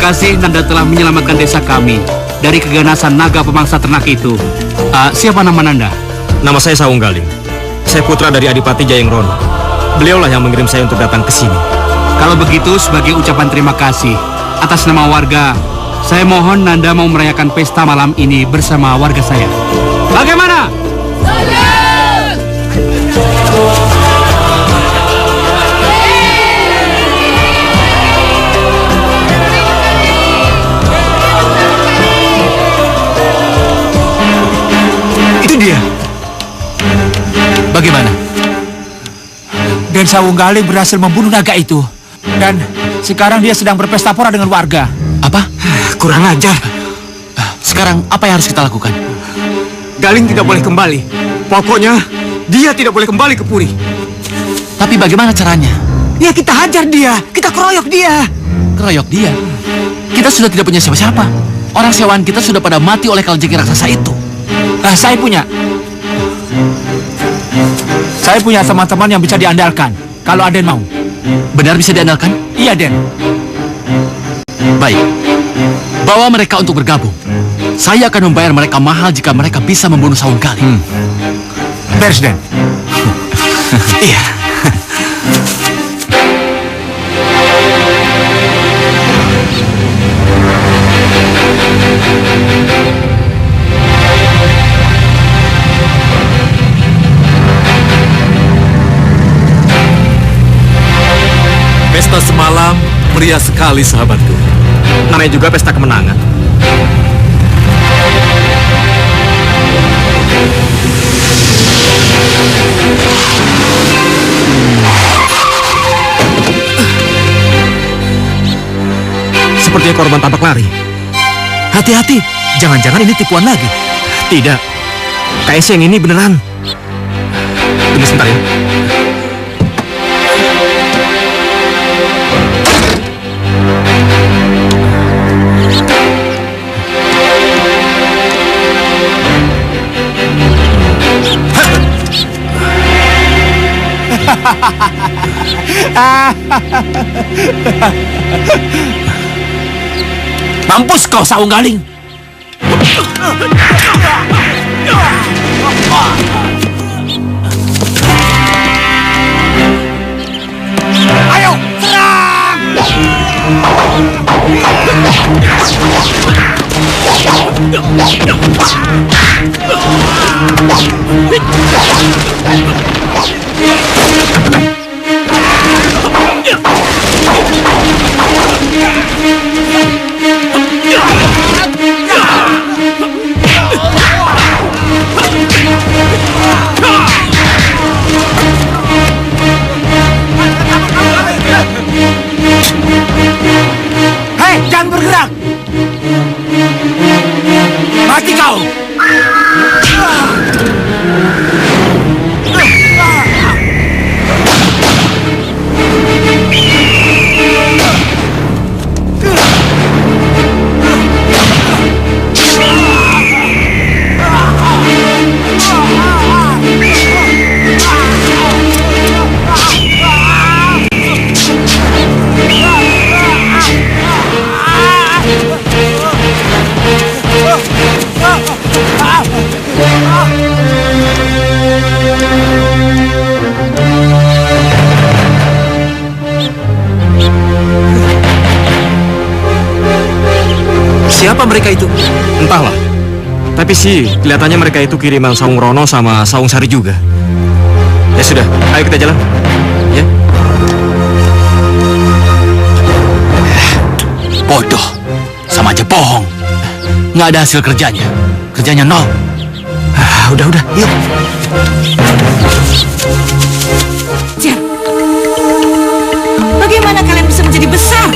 kasih Nanda telah menyelamatkan desa kami dari keganasan naga pemangsa ternak itu. Siapa nama Nanda? Nama saya Sawung Galing. Saya putra dari Adipati Jayenggrono. Beliaulah yang mengirim saya untuk datang ke sini. Kalau begitu, sebagai ucapan terima kasih atas nama warga, saya mohon Nanda mau merayakan pesta malam ini bersama warga saya. Bagaimana? Itu dia. Bagaimana? Den Sawung Galing berhasil membunuh naga itu. Dan sekarang dia sedang berpesta pora dengan warga. Apa? Kurang ajar. Sekarang apa yang harus kita lakukan? Galing tidak boleh kembali. Pokoknya dia tidak boleh kembali ke Puri. Tapi bagaimana caranya? Ya kita hajar dia, kita keroyok dia. Keroyok dia? Kita sudah tidak punya siapa-siapa. Orang sewaan kita sudah pada mati oleh kalajengki raksasa itu. Saya punya teman-teman yang bisa diandalkan. Kalau Aden mau. Benar bisa diandalkan? Iya, Den. Baik. Bawa mereka untuk bergabung. Saya akan membayar mereka mahal jika mereka bisa membunuh Sawung Galing. Beres, Den. Iya. Pesta semalam meriah sekali, sahabatku. Namanya juga pesta kemenangan. Sepertinya korban tampak lari. Hati-hati, jangan-jangan ini tipuan lagi. Tidak, kayaknya yang ini beneran. Tunggu sebentar ya. Mampus kau, Sawung Galing. Ayo, serang! Hei, jangan bergerak! Mati kau! Siapa mereka itu? Entahlah. Tapi sih, kelihatannya mereka itu kiriman Sawung Rono sama Sawung Sari juga. Ya sudah, ayo kita jalan. Ya. Bodoh. Sama aja bohong. Nggak ada hasil kerjanya. Kerjanya nol. Udah, yuk. Jan, bagaimana kalian bisa menjadi besar?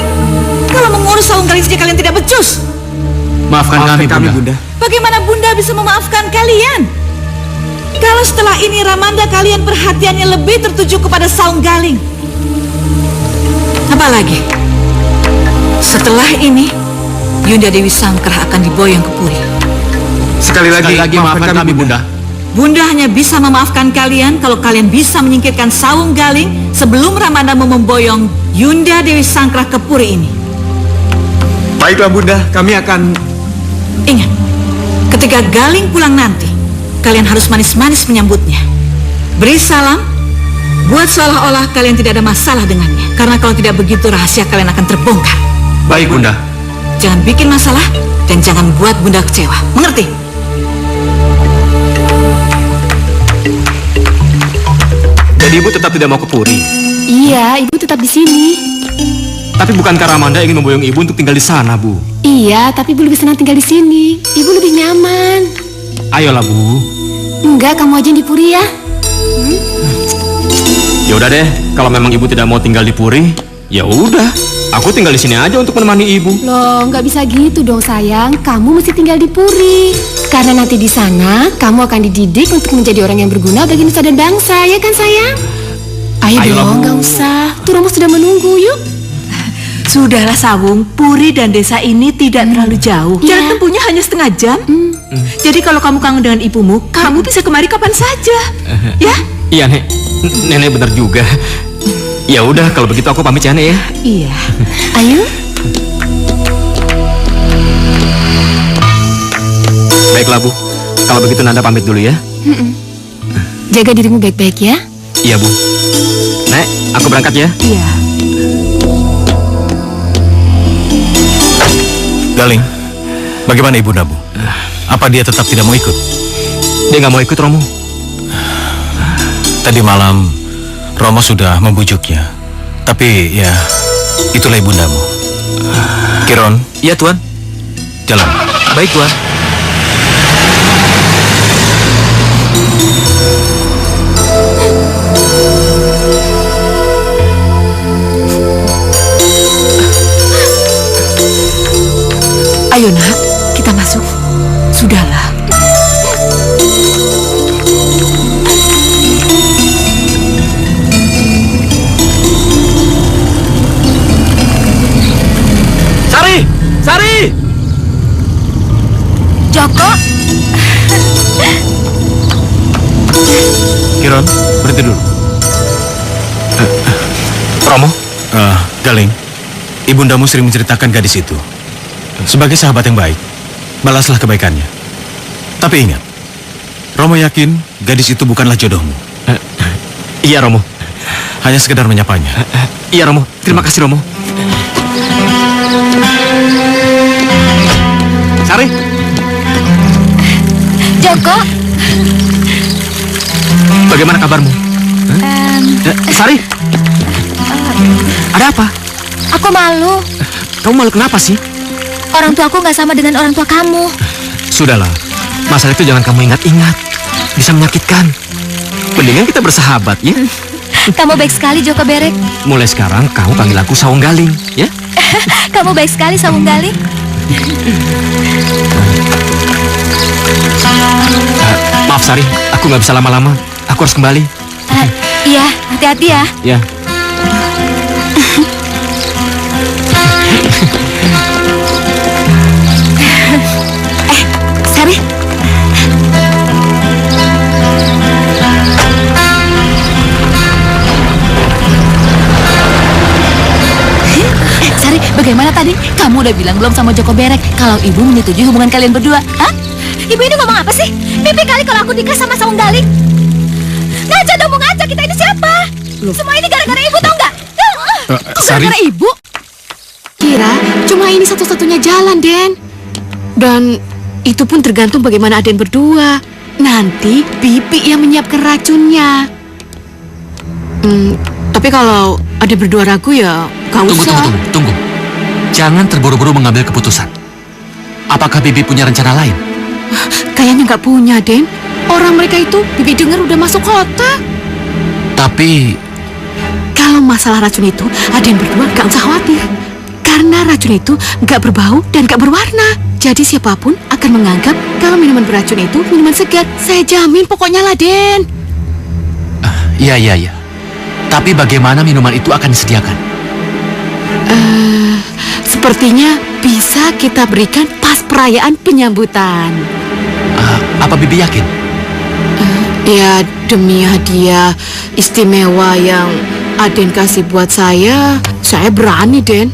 Kalau mengurus Sawung Galing saja kalian tidak becus. Maafkan kami, Bunda. Bagaimana Bunda bisa memaafkan kalian? Kalau setelah ini Ramanda kalian perhatiannya lebih tertuju kepada Sawung Galing. Apalagi, setelah ini Yunda Dewi Sangkrah akan diboyong ke Puri. Sekali lagi maafkan kami, Bunda. Bunda hanya bisa memaafkan kalian kalau kalian bisa menyingkirkan Sawung Galing sebelum Ramanda mau memboyong Yunda Dewi Sangkrah ke Puri ini. Baiklah Bunda, kami akan... Ingat, ketika Galing pulang nanti, kalian harus manis-manis menyambutnya. Beri salam, buat seolah-olah kalian tidak ada masalah dengannya. Karena kalau tidak begitu, rahasia kalian akan terbongkar. Baik Bunda. Jangan bikin masalah dan jangan buat Bunda kecewa. Mengerti? Jadi Ibu tetap tidak mau ke Puri? Iya, Ibu tetap di sini. Tapi bukankah Ramanda ingin memboyong Ibu untuk tinggal di sana, Bu? Iya, tapi Ibu lebih senang tinggal di sini. Ibu lebih nyaman. Ayolah, Bu. Enggak, kamu aja yang di Puri ya. Ya udah deh, kalau memang Ibu tidak mau tinggal di Puri, ya udah. Aku tinggal di sini aja untuk menemani Ibu. Loh, nggak bisa gitu dong sayang. Kamu mesti tinggal di Puri. Karena nanti di sana kamu akan dididik untuk menjadi orang yang berguna bagi nusa dan bangsa, ya kan sayang? Ayo dong, nggak usah. Tuh Romo sudah menunggu, yuk. Sudahlah Sawung, Puri dan desa ini tidak terlalu jauh. Jarak tempuhnya hanya setengah jam. Jadi kalau kamu kangen dengan ibumu, kamu bisa kemari kapan saja. Ya? Iya, Nek. Nenek benar juga. Ya udah, kalau begitu aku pamit ya, Nek ya. Iya. Ayo. Baiklah, Bu. Kalau begitu Nanda pamit dulu ya. Jaga dirimu baik-baik ya. Iya, Bu. Nek, aku berangkat ya. Iya. Galing, bagaimana ibundamu? Apa dia tetap tidak mau ikut? Dia nggak mau ikut, Romo. Tadi malam Romo sudah membujuknya. Tapi ya, itulah ibundamu. Kiron. Iya, Tuan. Jalan. Baik, Tuan. Ayo nak, kita masuk. Sudahlah. Sari! Sari! Joko. Kiron, berhenti dulu. Romo? Galing, ibundamu sering menceritakan gadis itu. Sebagai sahabat yang baik, balaslah kebaikannya. Tapi ingat, Romo yakin gadis itu bukanlah jodohmu. Iya, Romo. Hanya sekedar menyapanya. Iya, Romo. Terima kasih, Romo. Sari. Joko. Bagaimana kabarmu? Sari. Ada apa? Aku malu. Kamu malu kenapa sih? Orang tua aku nggak sama dengan orang tua kamu. Sudahlah, masalah itu jangan kamu ingat-ingat. Bisa menyakitkan. Mendingan kita bersahabat, ya? Kamu baik sekali, Joko Berek. Mulai sekarang kamu panggil aku Sawung Galing, ya? Kamu baik sekali, Sawung Galing. Maaf, Sari. Aku nggak bisa lama-lama. Aku harus kembali. Iya, hati-hati ya. Ya. Sari. Sari, bagaimana tadi? Kamu udah bilang belum sama Joko Berek kalau ibu menyetujui hubungan kalian berdua? Hah? Ibu ini ngomong apa sih? Mimpi kali kalau aku nikah sama Sawung Galing. Ngaca dong, mau ngaca, kita ini siapa? Semua ini gara-gara ibu, tau nggak? Kok gara-gara ibu? Kira cuma ini satu-satunya jalan, Den. Dan itu pun tergantung bagaimana Aden berdua. Nanti Bibi yang menyiapkan racunnya. Tapi kalau Aden berdua ragu ya gak usah. Tunggu. Jangan terburu-buru mengambil keputusan. Apakah Bibi punya rencana lain? Kayaknya nggak punya, Den. Orang mereka itu Bibi dengar udah masuk kota. Tapi kalau masalah racun itu, Aden berdua gak usah khawatir. Karena racun itu nggak berbau dan nggak berwarna. Jadi siapapun akan menganggap kalau minuman beracun itu minuman segar. Saya jamin pokoknya lah, Den. Iya. Tapi bagaimana minuman itu akan disediakan? Sepertinya bisa kita berikan pas perayaan penyambutan. Apa Bibi yakin? Ya, demi hadiah istimewa yang Aden kasih buat saya berani, Den.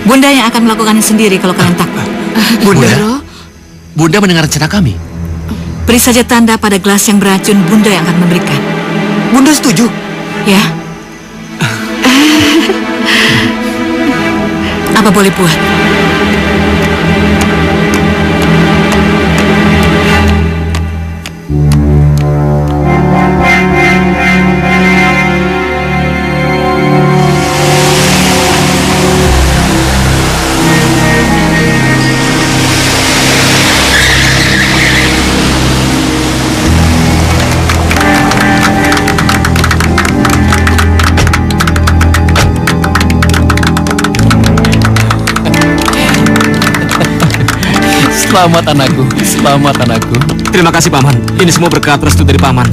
Bunda yang akan melakukannya sendiri kalau kalian takut. Bunda, Bunda mendengar rencana kami. Beri saja tanda pada gelas yang beracun, Bunda yang akan memberikan. Bunda setuju? Ya. Apa boleh buat? Selamat anakku, selamat anakku. Terima kasih Paman. Ini semua berkat restu dari Paman.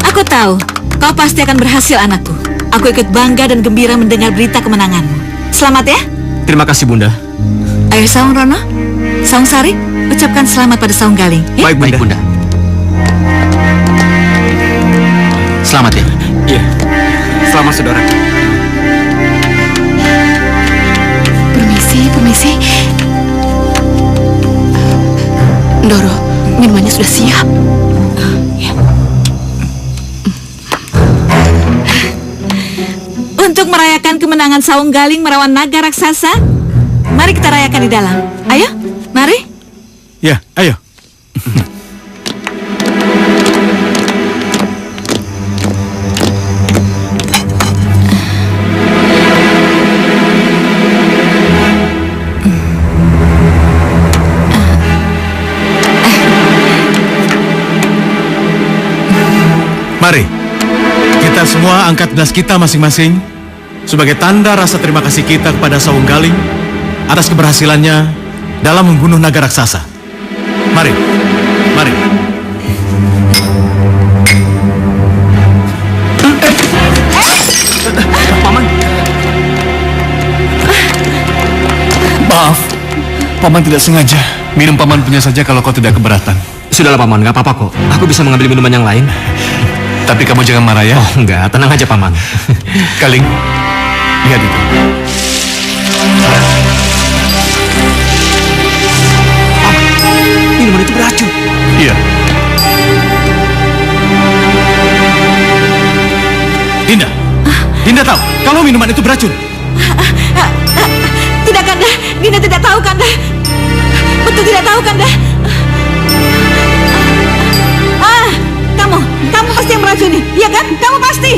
Aku tahu, kau pasti akan berhasil anakku. Aku ikut bangga dan gembira mendengar berita kemenanganmu. Selamat ya. Terima kasih Bunda. Ayo Saung Rono, Saung Sari, ucapkan selamat pada Saung Galing. Ya? Baik Bunda. Selamat ya. Iya. Selamat saudara. Permisi. Ndoro, minumannya sudah siap. Ya. Untuk merayakan kemenangan Saung Galing melawan naga raksasa, mari kita rayakan di dalam. Ayo, mari. Ya, ayo. Mari, kita semua angkat gelas kita masing-masing sebagai tanda rasa terima kasih kita kepada Saung Galing atas keberhasilannya dalam membunuh naga raksasa. Mari, mari. Paman. Maaf, Paman tidak sengaja. Minum Paman punya saja kalau kau tidak keberatan. Sudahlah Paman, nggak apa-apa kok. Aku bisa mengambil minuman yang lain. Tapi kamu jangan marah ya. Oh enggak, tenang aja Paman. Galing, lihat itu. Minuman itu beracun. Iya. Dinda tahu kalau minuman itu beracun. Tidak Kanda, Dinda tidak tahu Kanda. Betul tidak tahu Kanda. Kamu pasti yang meracuni, iya kan? Kamu pasti.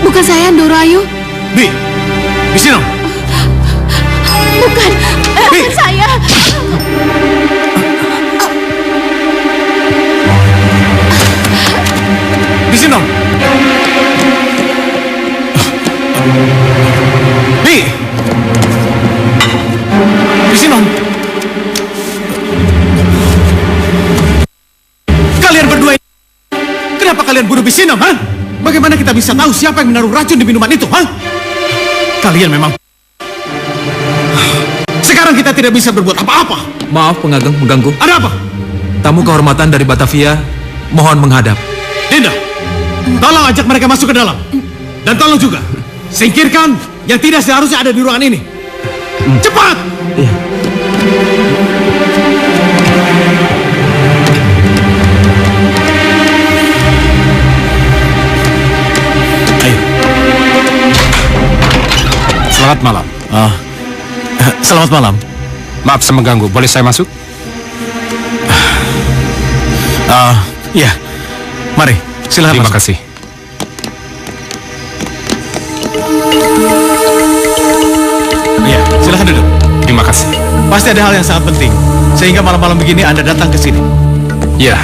Bukan saya, Ndoro Ayu. Bi sini dong. Bukan saya. Di sini dong. Di sini dong. Kalian berdua, kenapa kalian bunuh Bisinom, ha? Bagaimana kita bisa tahu siapa yang menaruh racun di minuman itu, ha? Kalian memang... Sekarang kita tidak bisa berbuat apa-apa. Maaf pengageng mengganggu. Ada apa? Tamu kehormatan dari Batavia, mohon menghadap. Dinda, tolong ajak mereka masuk ke dalam. Dan tolong juga, singkirkan yang tidak seharusnya ada di ruangan ini. Cepat! Iya. Selamat malam. Selamat malam. Maaf saya mengganggu. Boleh saya masuk? Ya. Mari, silakan. Terima masuk. kasih. Ya, silakan duduk. Terima kasih. Pasti ada hal yang sangat penting, sehingga malam-malam begini Anda datang ke sini. Ya,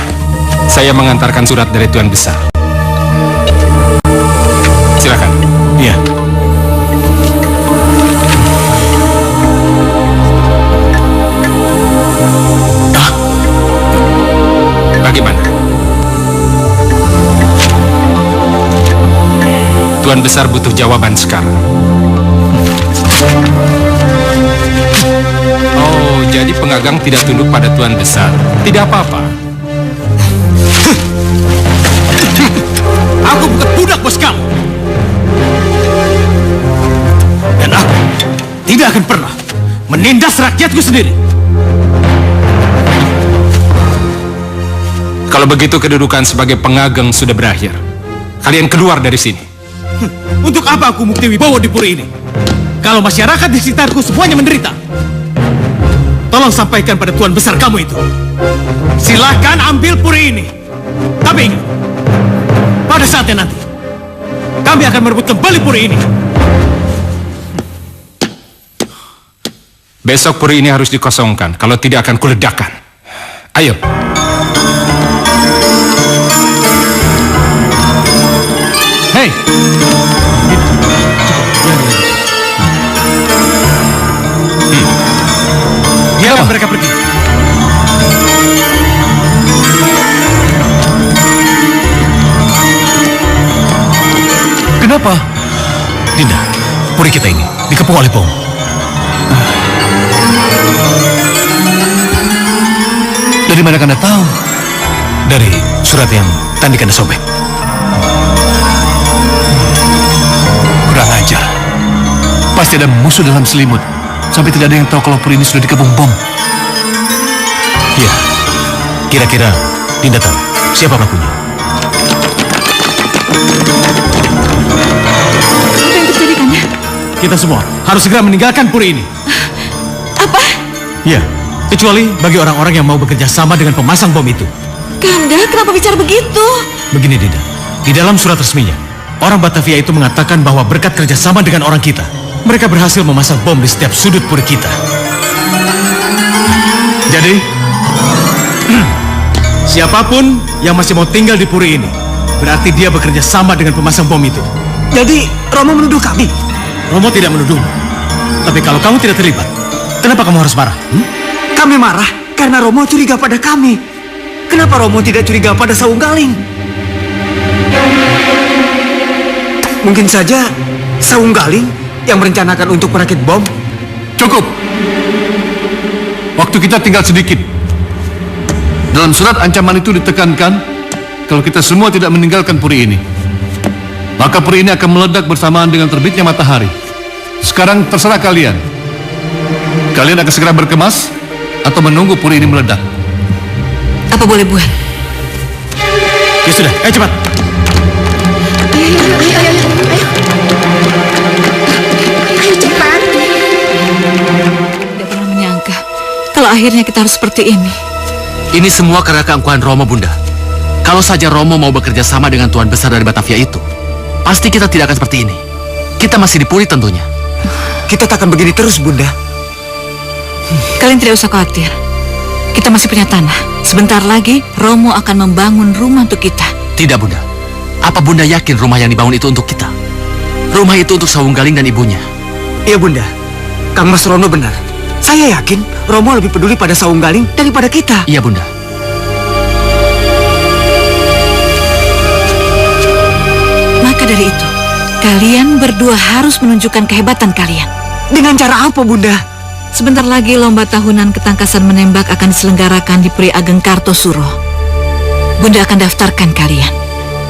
saya mengantarkan surat dari Tuan Besar. Silakan. Iya. Bagaimana? Tuan Besar butuh jawaban sekarang. Oh, jadi pengagang tidak tunduk pada Tuan Besar. Tidak apa-apa. Aku bukan budak bos kamu. Dan aku tidak akan pernah menindas rakyatku sendiri. Kalau begitu kedudukan sebagai pengageng sudah berakhir. Kalian keluar dari sini. Untuk apa aku mukti wibawa di puri ini? Kalau masyarakat di sekitarku semuanya menderita. Tolong sampaikan pada Tuan Besar kamu itu. Silakan ambil puri ini. Tapi ingat, pada saatnya nanti, kami akan merebut kembali puri ini. Besok puri ini harus dikosongkan. Kalau tidak akan kuledakkan. Ayo. Hei! Biarkan mereka pergi. Kenapa? Dinda, puri kita ini dikepung oleh bom. Dari mana Kanda tahu? Dari surat yang tadi Kanda sobek. Kurang ajar. Pasti ada musuh dalam selimut. Sampai tidak ada yang tahu kalau puri ini sudah dikepung bom. Iya. Kira-kira Dinda tahu siapa pelakunya? Apa yang terjadi, Kanda? Kita semua harus segera meninggalkan puri ini. Apa? Iya. Kecuali bagi orang-orang yang mau bekerja sama dengan pemasang bom itu. Kanda, kenapa bicara begitu? Begini Dinda, di dalam surat resminya, orang Batavia itu mengatakan bahwa berkat kerjasama dengan orang kita, mereka berhasil memasang bom di setiap sudut puri kita. Jadi, siapapun yang masih mau tinggal di puri ini, berarti dia bekerja sama dengan pemasang bom itu. Jadi, Romo menuduh kami? Romo tidak menuduhmu. Tapi kalau kamu tidak terlibat, kenapa kamu harus marah? Kami marah karena Romo curiga pada kami. Kenapa Romo tidak curiga pada Saung Galing? Mungkin saja Saung Galing yang merencanakan untuk merakit bom. Cukup. Waktu kita tinggal sedikit. Dalam surat ancaman itu ditekankan kalau kita semua tidak meninggalkan puri ini, maka puri ini akan meledak bersamaan dengan terbitnya matahari. Sekarang terserah kalian. Kalian akan segera berkemas atau menunggu puri ini meledak. Apa boleh buat? Ya sudah, ayo cepat. Ayo cepat. Tidak pernah menyangka kalau akhirnya kita harus seperti ini. Ini semua karena keangkuhan Romo, Bunda. Kalau saja Romo mau bekerja sama dengan Tuan Besar dari Batavia itu, pasti kita tidak akan seperti ini. Kita masih di puri tentunya. Kita tak akan begini terus, Bunda. Kalian tidak usah khawatir. Kita masih punya tanah. Sebentar lagi Romo akan membangun rumah untuk kita. Tidak, Bunda. Apa Bunda yakin rumah yang dibangun itu untuk kita? Rumah itu untuk Saung Galing dan ibunya. Iya, Bunda. Kang Mas Rono benar. Saya yakin Romo lebih peduli pada Saung Galing daripada kita. Iya, Bunda. Maka dari itu, kalian berdua harus menunjukkan kehebatan kalian. Dengan cara apa, Bunda? Sebentar lagi lomba tahunan ketangkasan menembak akan diselenggarakan di Puri Ageng Kartosuro. Bunda akan daftarkan kalian.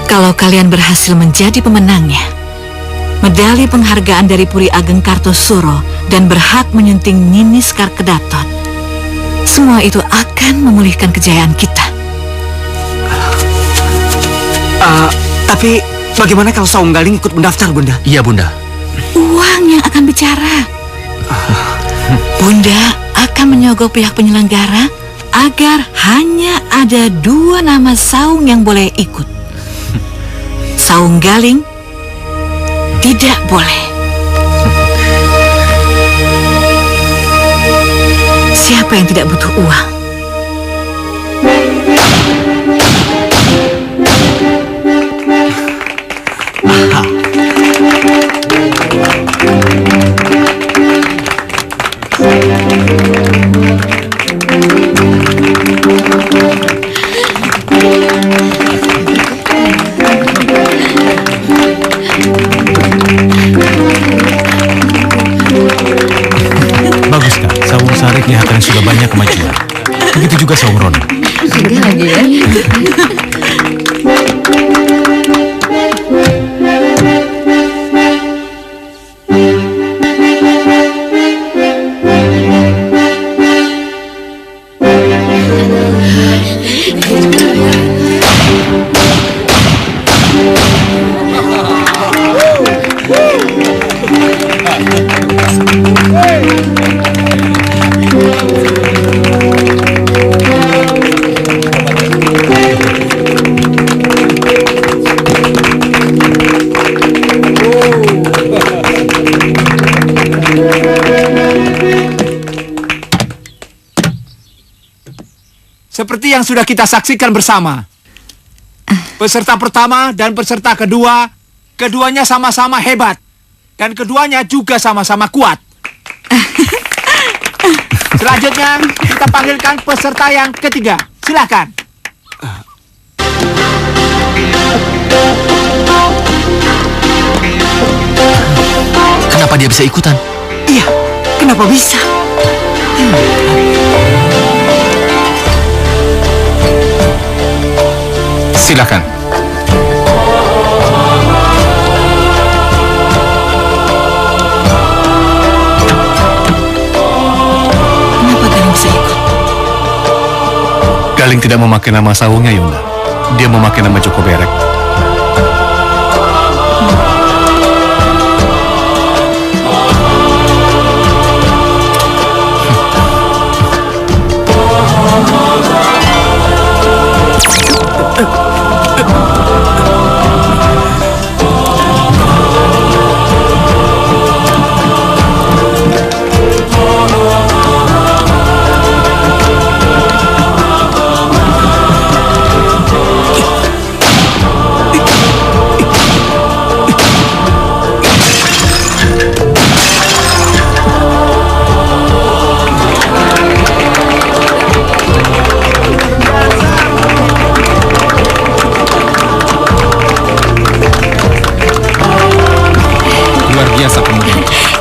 Kalau kalian berhasil menjadi pemenangnya, medali penghargaan dari Puri Ageng Kartosuro dan berhak menyunting Nini Sekar Kedaton. Semua itu akan memulihkan kejayaan kita. Tapi bagaimana kalau Saung Galing ikut mendaftar, Bunda? Iya, Bunda. Uang yang akan bicara. Bunda akan menyogok pihak penyelenggara agar hanya ada 2 nama saung yang boleh ikut. Saung Galing tidak boleh. Siapa yang tidak butuh uang? Bagus, Kak. Saung Sari kelihatannya sudah banyak kemajuan. Begitu juga Saung Rono. Juga lagi ya. seperti yang sudah kita saksikan bersama. Peserta pertama dan peserta kedua, keduanya sama-sama hebat. Dan keduanya juga sama-sama kuat. Selanjutnya, kita panggilkan peserta yang ketiga. Silakan. Kenapa dia bisa ikutan? Iya, kenapa bisa? Silakan. Kenapa Galing bisa ikut? Galing tidak memakai nama sawungnya, Yunda. Dia memakai nama Joko Berek.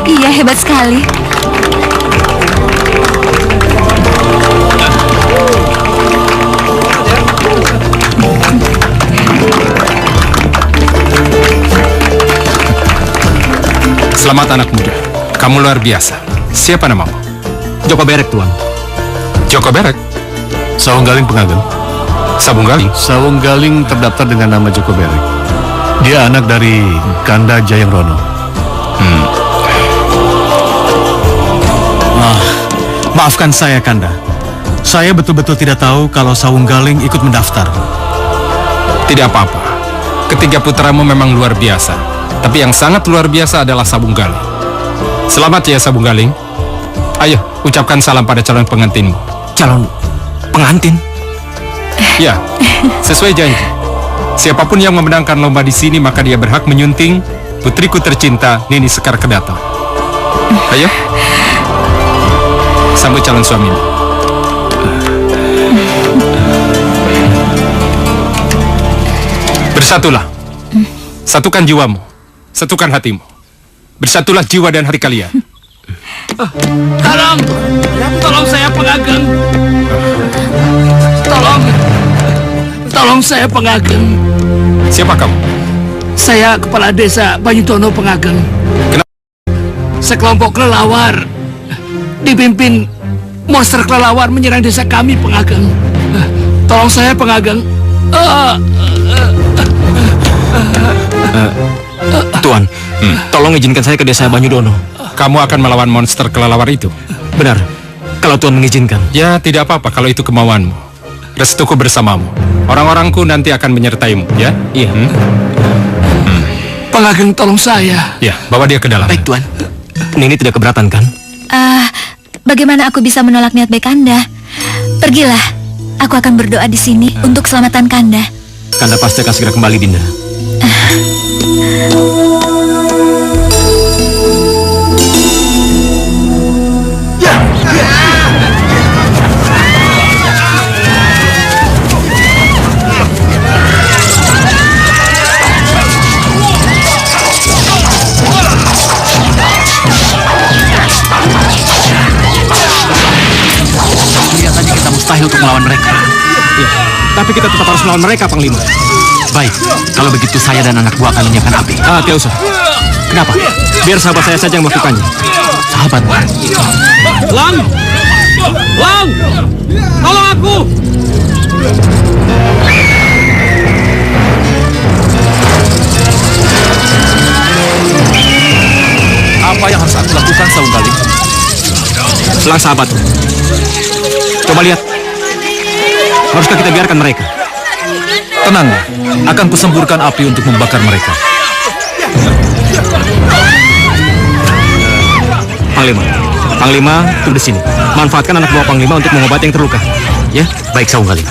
Iya, hebat sekali. Selamat anak muda. Kamu luar biasa. Siapa namamu? Joko Berek, Tuan. Joko Berek? Sawung Galing Pengageng. Sawung Galing? Sawung Galing terdaftar dengan nama Joko Berek. Dia anak dari Kanda Jayang Rono. Maafkan saya, Kanda. Saya betul-betul tidak tahu kalau Sawung Galing ikut mendaftar. Tidak apa-apa. Ketiga putramu memang luar biasa. Tapi yang sangat luar biasa adalah Sawung Galing. Selamat ya, Sawung Galing. Ayo, ucapkan salam pada calon pengantinmu. Calon pengantin? Ya, sesuai janji. Siapapun yang memenangkan lomba di sini, maka dia berhak menyunting putriku tercinta, Nini Sekar Kedata. Ayo. Sambut calon suamimu. Bersatulah. Satukan jiwamu. Satukan hatimu. Bersatulah jiwa dan hati kalian. Tolong! Tolong saya Pengageng! Tolong! Tolong saya Pengageng! Siapa kamu? Saya Kepala Desa Banyudono Pengageng. Kenapa? Sekelompok kelelawar dipimpin monster kelelawar menyerang desa kami, Pengageng. Tolong saya, Pengageng. Tuan, tolong izinkan saya ke desa Banyudono. Kamu akan melawan monster kelelawar itu? Benar, kalau Tuan mengizinkan. Ya, tidak apa-apa kalau itu kemauanmu. Restuku bersamamu. Orang-orangku nanti akan menyertaimu, ya? Iya. Pengageng, tolong saya. Ya, bawa dia ke dalam. Baik, Tuan. Nini tidak keberatan, kan? Bagaimana aku bisa menolak niat baik Kanda? Pergilah. Aku akan berdoa di sini untuk keselamatan Kanda. Kanda pasti akan segera kembali, Dinda. Kelihatannya kita mustahil untuk melawan mereka. Ya, tapi kita tetap harus melawan mereka, Panglima. Baik, kalau begitu saya dan anak buah akan menyiapkan api. Tidak usah. Kenapa? Biar sahabat saya saja yang melakukannya. Sahabat? Lang! Lang! Tolong aku! Apa yang harus aku lakukan, Sawung Galing? Selang sahabat. Coba lihat. Haruskah kita biarkan mereka? Tenang, akan kusemburkan api untuk membakar mereka. Panglima, tunggu di sini. Manfaatkan anak buah Panglima untuk mengobati yang terluka. ya. Baik, Saung Galing.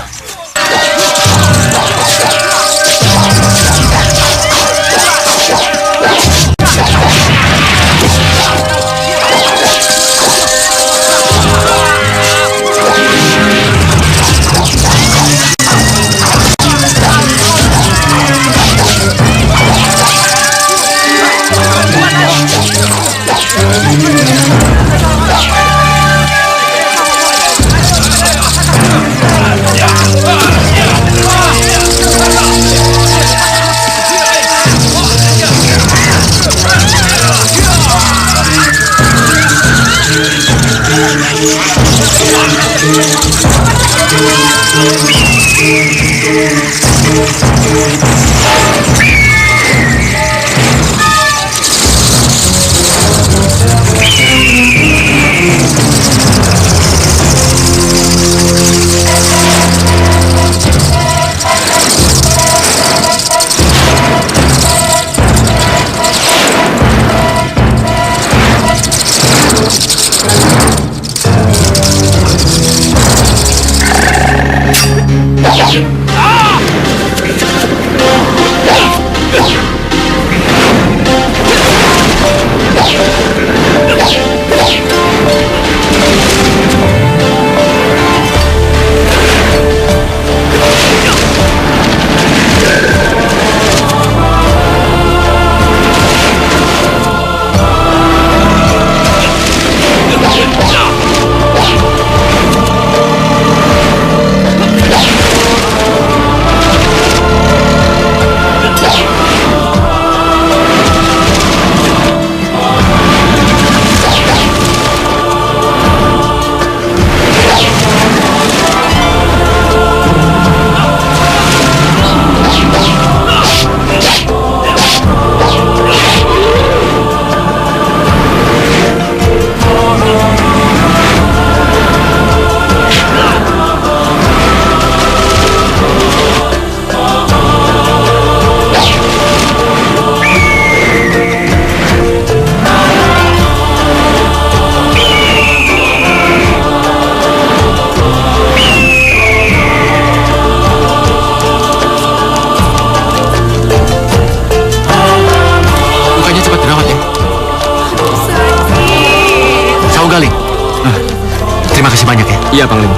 Terima kasih banyak ya. Iya, Panglima.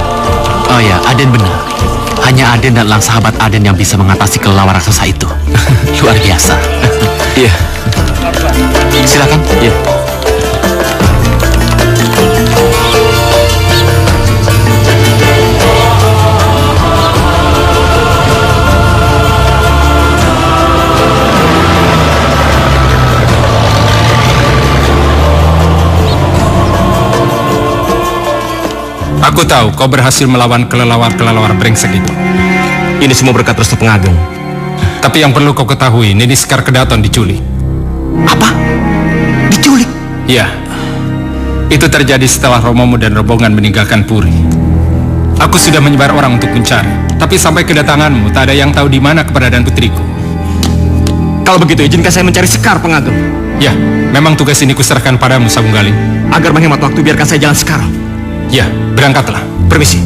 Oh ya, Aden benar. Hanya Aden dan elang sahabat Aden yang bisa mengatasi kelelawar raksasa itu. Luar biasa. Iya. Silakan. Iya. Aku tahu kau berhasil melawan kelelawar-kelelawar brengsek itu. Ini semua berkat restu pengageng. Tapi yang perlu kau ketahui, Nini Sekar Kedaton diculik. Apa? Diculik? Ya. Itu terjadi setelah Romomu dan rombongan meninggalkan Puri. Aku sudah menyebar orang untuk mencari, tapi sampai kedatanganmu tak ada yang tahu di mana keberadaan putriku. Kalau begitu izinkan saya mencari Sekar Pengageng. Ya, memang tugas ini kuserahkan padamu, Saung Galing. Agar menghemat waktu, biarkan saya jalan sekarang. Ya, berangkatlah. Permisi.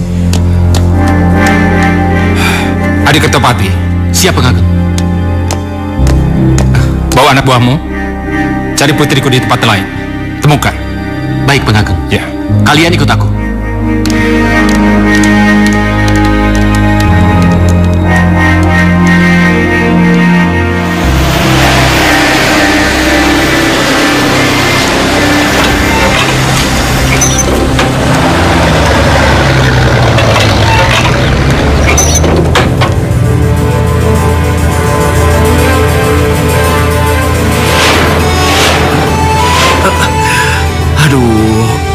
Adik Kertopati. Siap, Pengageng. Bawa anak buahmu. Cari putriku di tempat lain. Temukan. Baik, Pengageng. Ya. Kalian ikut aku.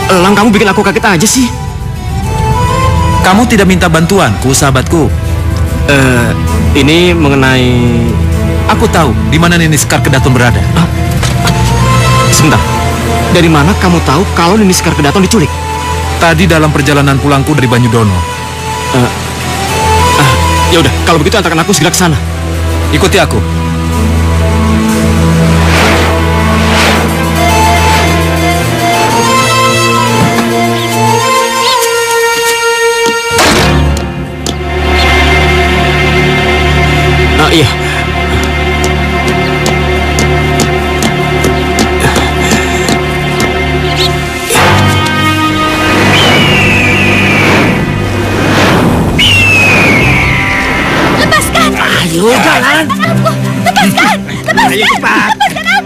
Elang, kamu bikin aku kaget aja sih. Kamu tidak minta bantuanku, sahabatku. Ini mengenai... Aku tahu di mana Nini Sekar Kedaton berada. Sebentar. Dari mana kamu tahu kalau Nini Sekar Kedaton diculik? Tadi dalam perjalanan pulangku dari Banyudono. Ya udah, kalau begitu antarkan aku segera ke sana. Ikuti aku.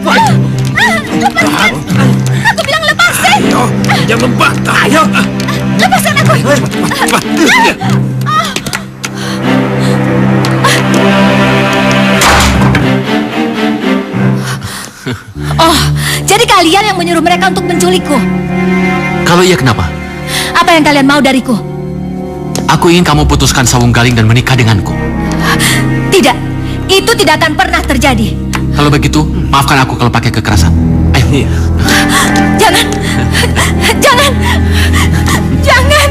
Lepaskan! Aku bilang lepasin! Ayo, jangan membantah. Ayo. Lepaskan aku! Oh, jadi kalian yang menyuruh mereka untuk menculikku? Kalau iya kenapa? Apa yang kalian mau dariku? Aku ingin kamu putuskan Sawung Galing dan menikah denganku. Tidak, itu tidak akan pernah terjadi. Kalau begitu, maafkan aku kalau pakai kekerasan. Ayo. Jangan, jangan, jangan.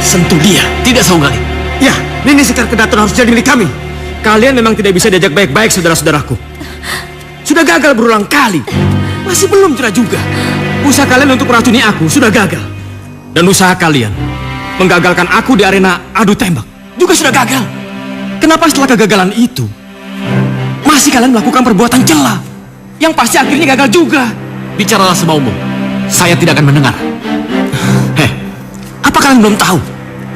Sentuh dia. Tidak, Sawung Galing. Ya, Nini Sekar Kedaton harus jadi milik kami. Kalian memang tidak bisa diajak baik-baik, saudara-saudaraku. Sudah gagal berulang kali. Masih belum cerah juga. Usaha kalian untuk meracuni aku sudah gagal. Dan usaha kalian menggagalkan aku di arena adu tembak juga sudah gagal. Kenapa setelah kegagalan itu masih kalian melakukan perbuatan cela yang pasti akhirnya gagal juga? Bicaralah semaumu. Saya tidak akan mendengar. Apa kalian belum tahu?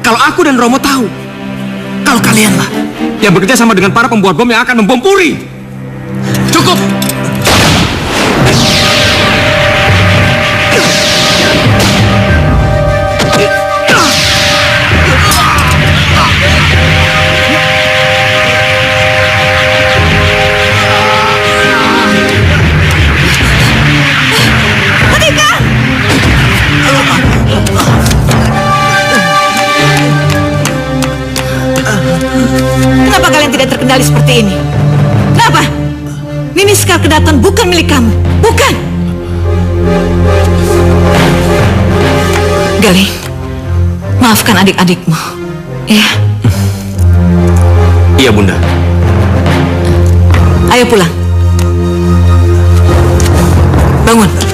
Kalau aku dan Romo tahu, kalau kalianlah yang bekerja sama dengan para pembuat bom yang akan membom Puri. Cukup! Kenapa kalian tidak terkendali seperti ini? Kenapa? Nini Sekar Kedaton bukan milik kamu. Bukan. Galing, maafkan adik-adikmu. Ya. Iya, Bunda. Ayo pulang. Bangun.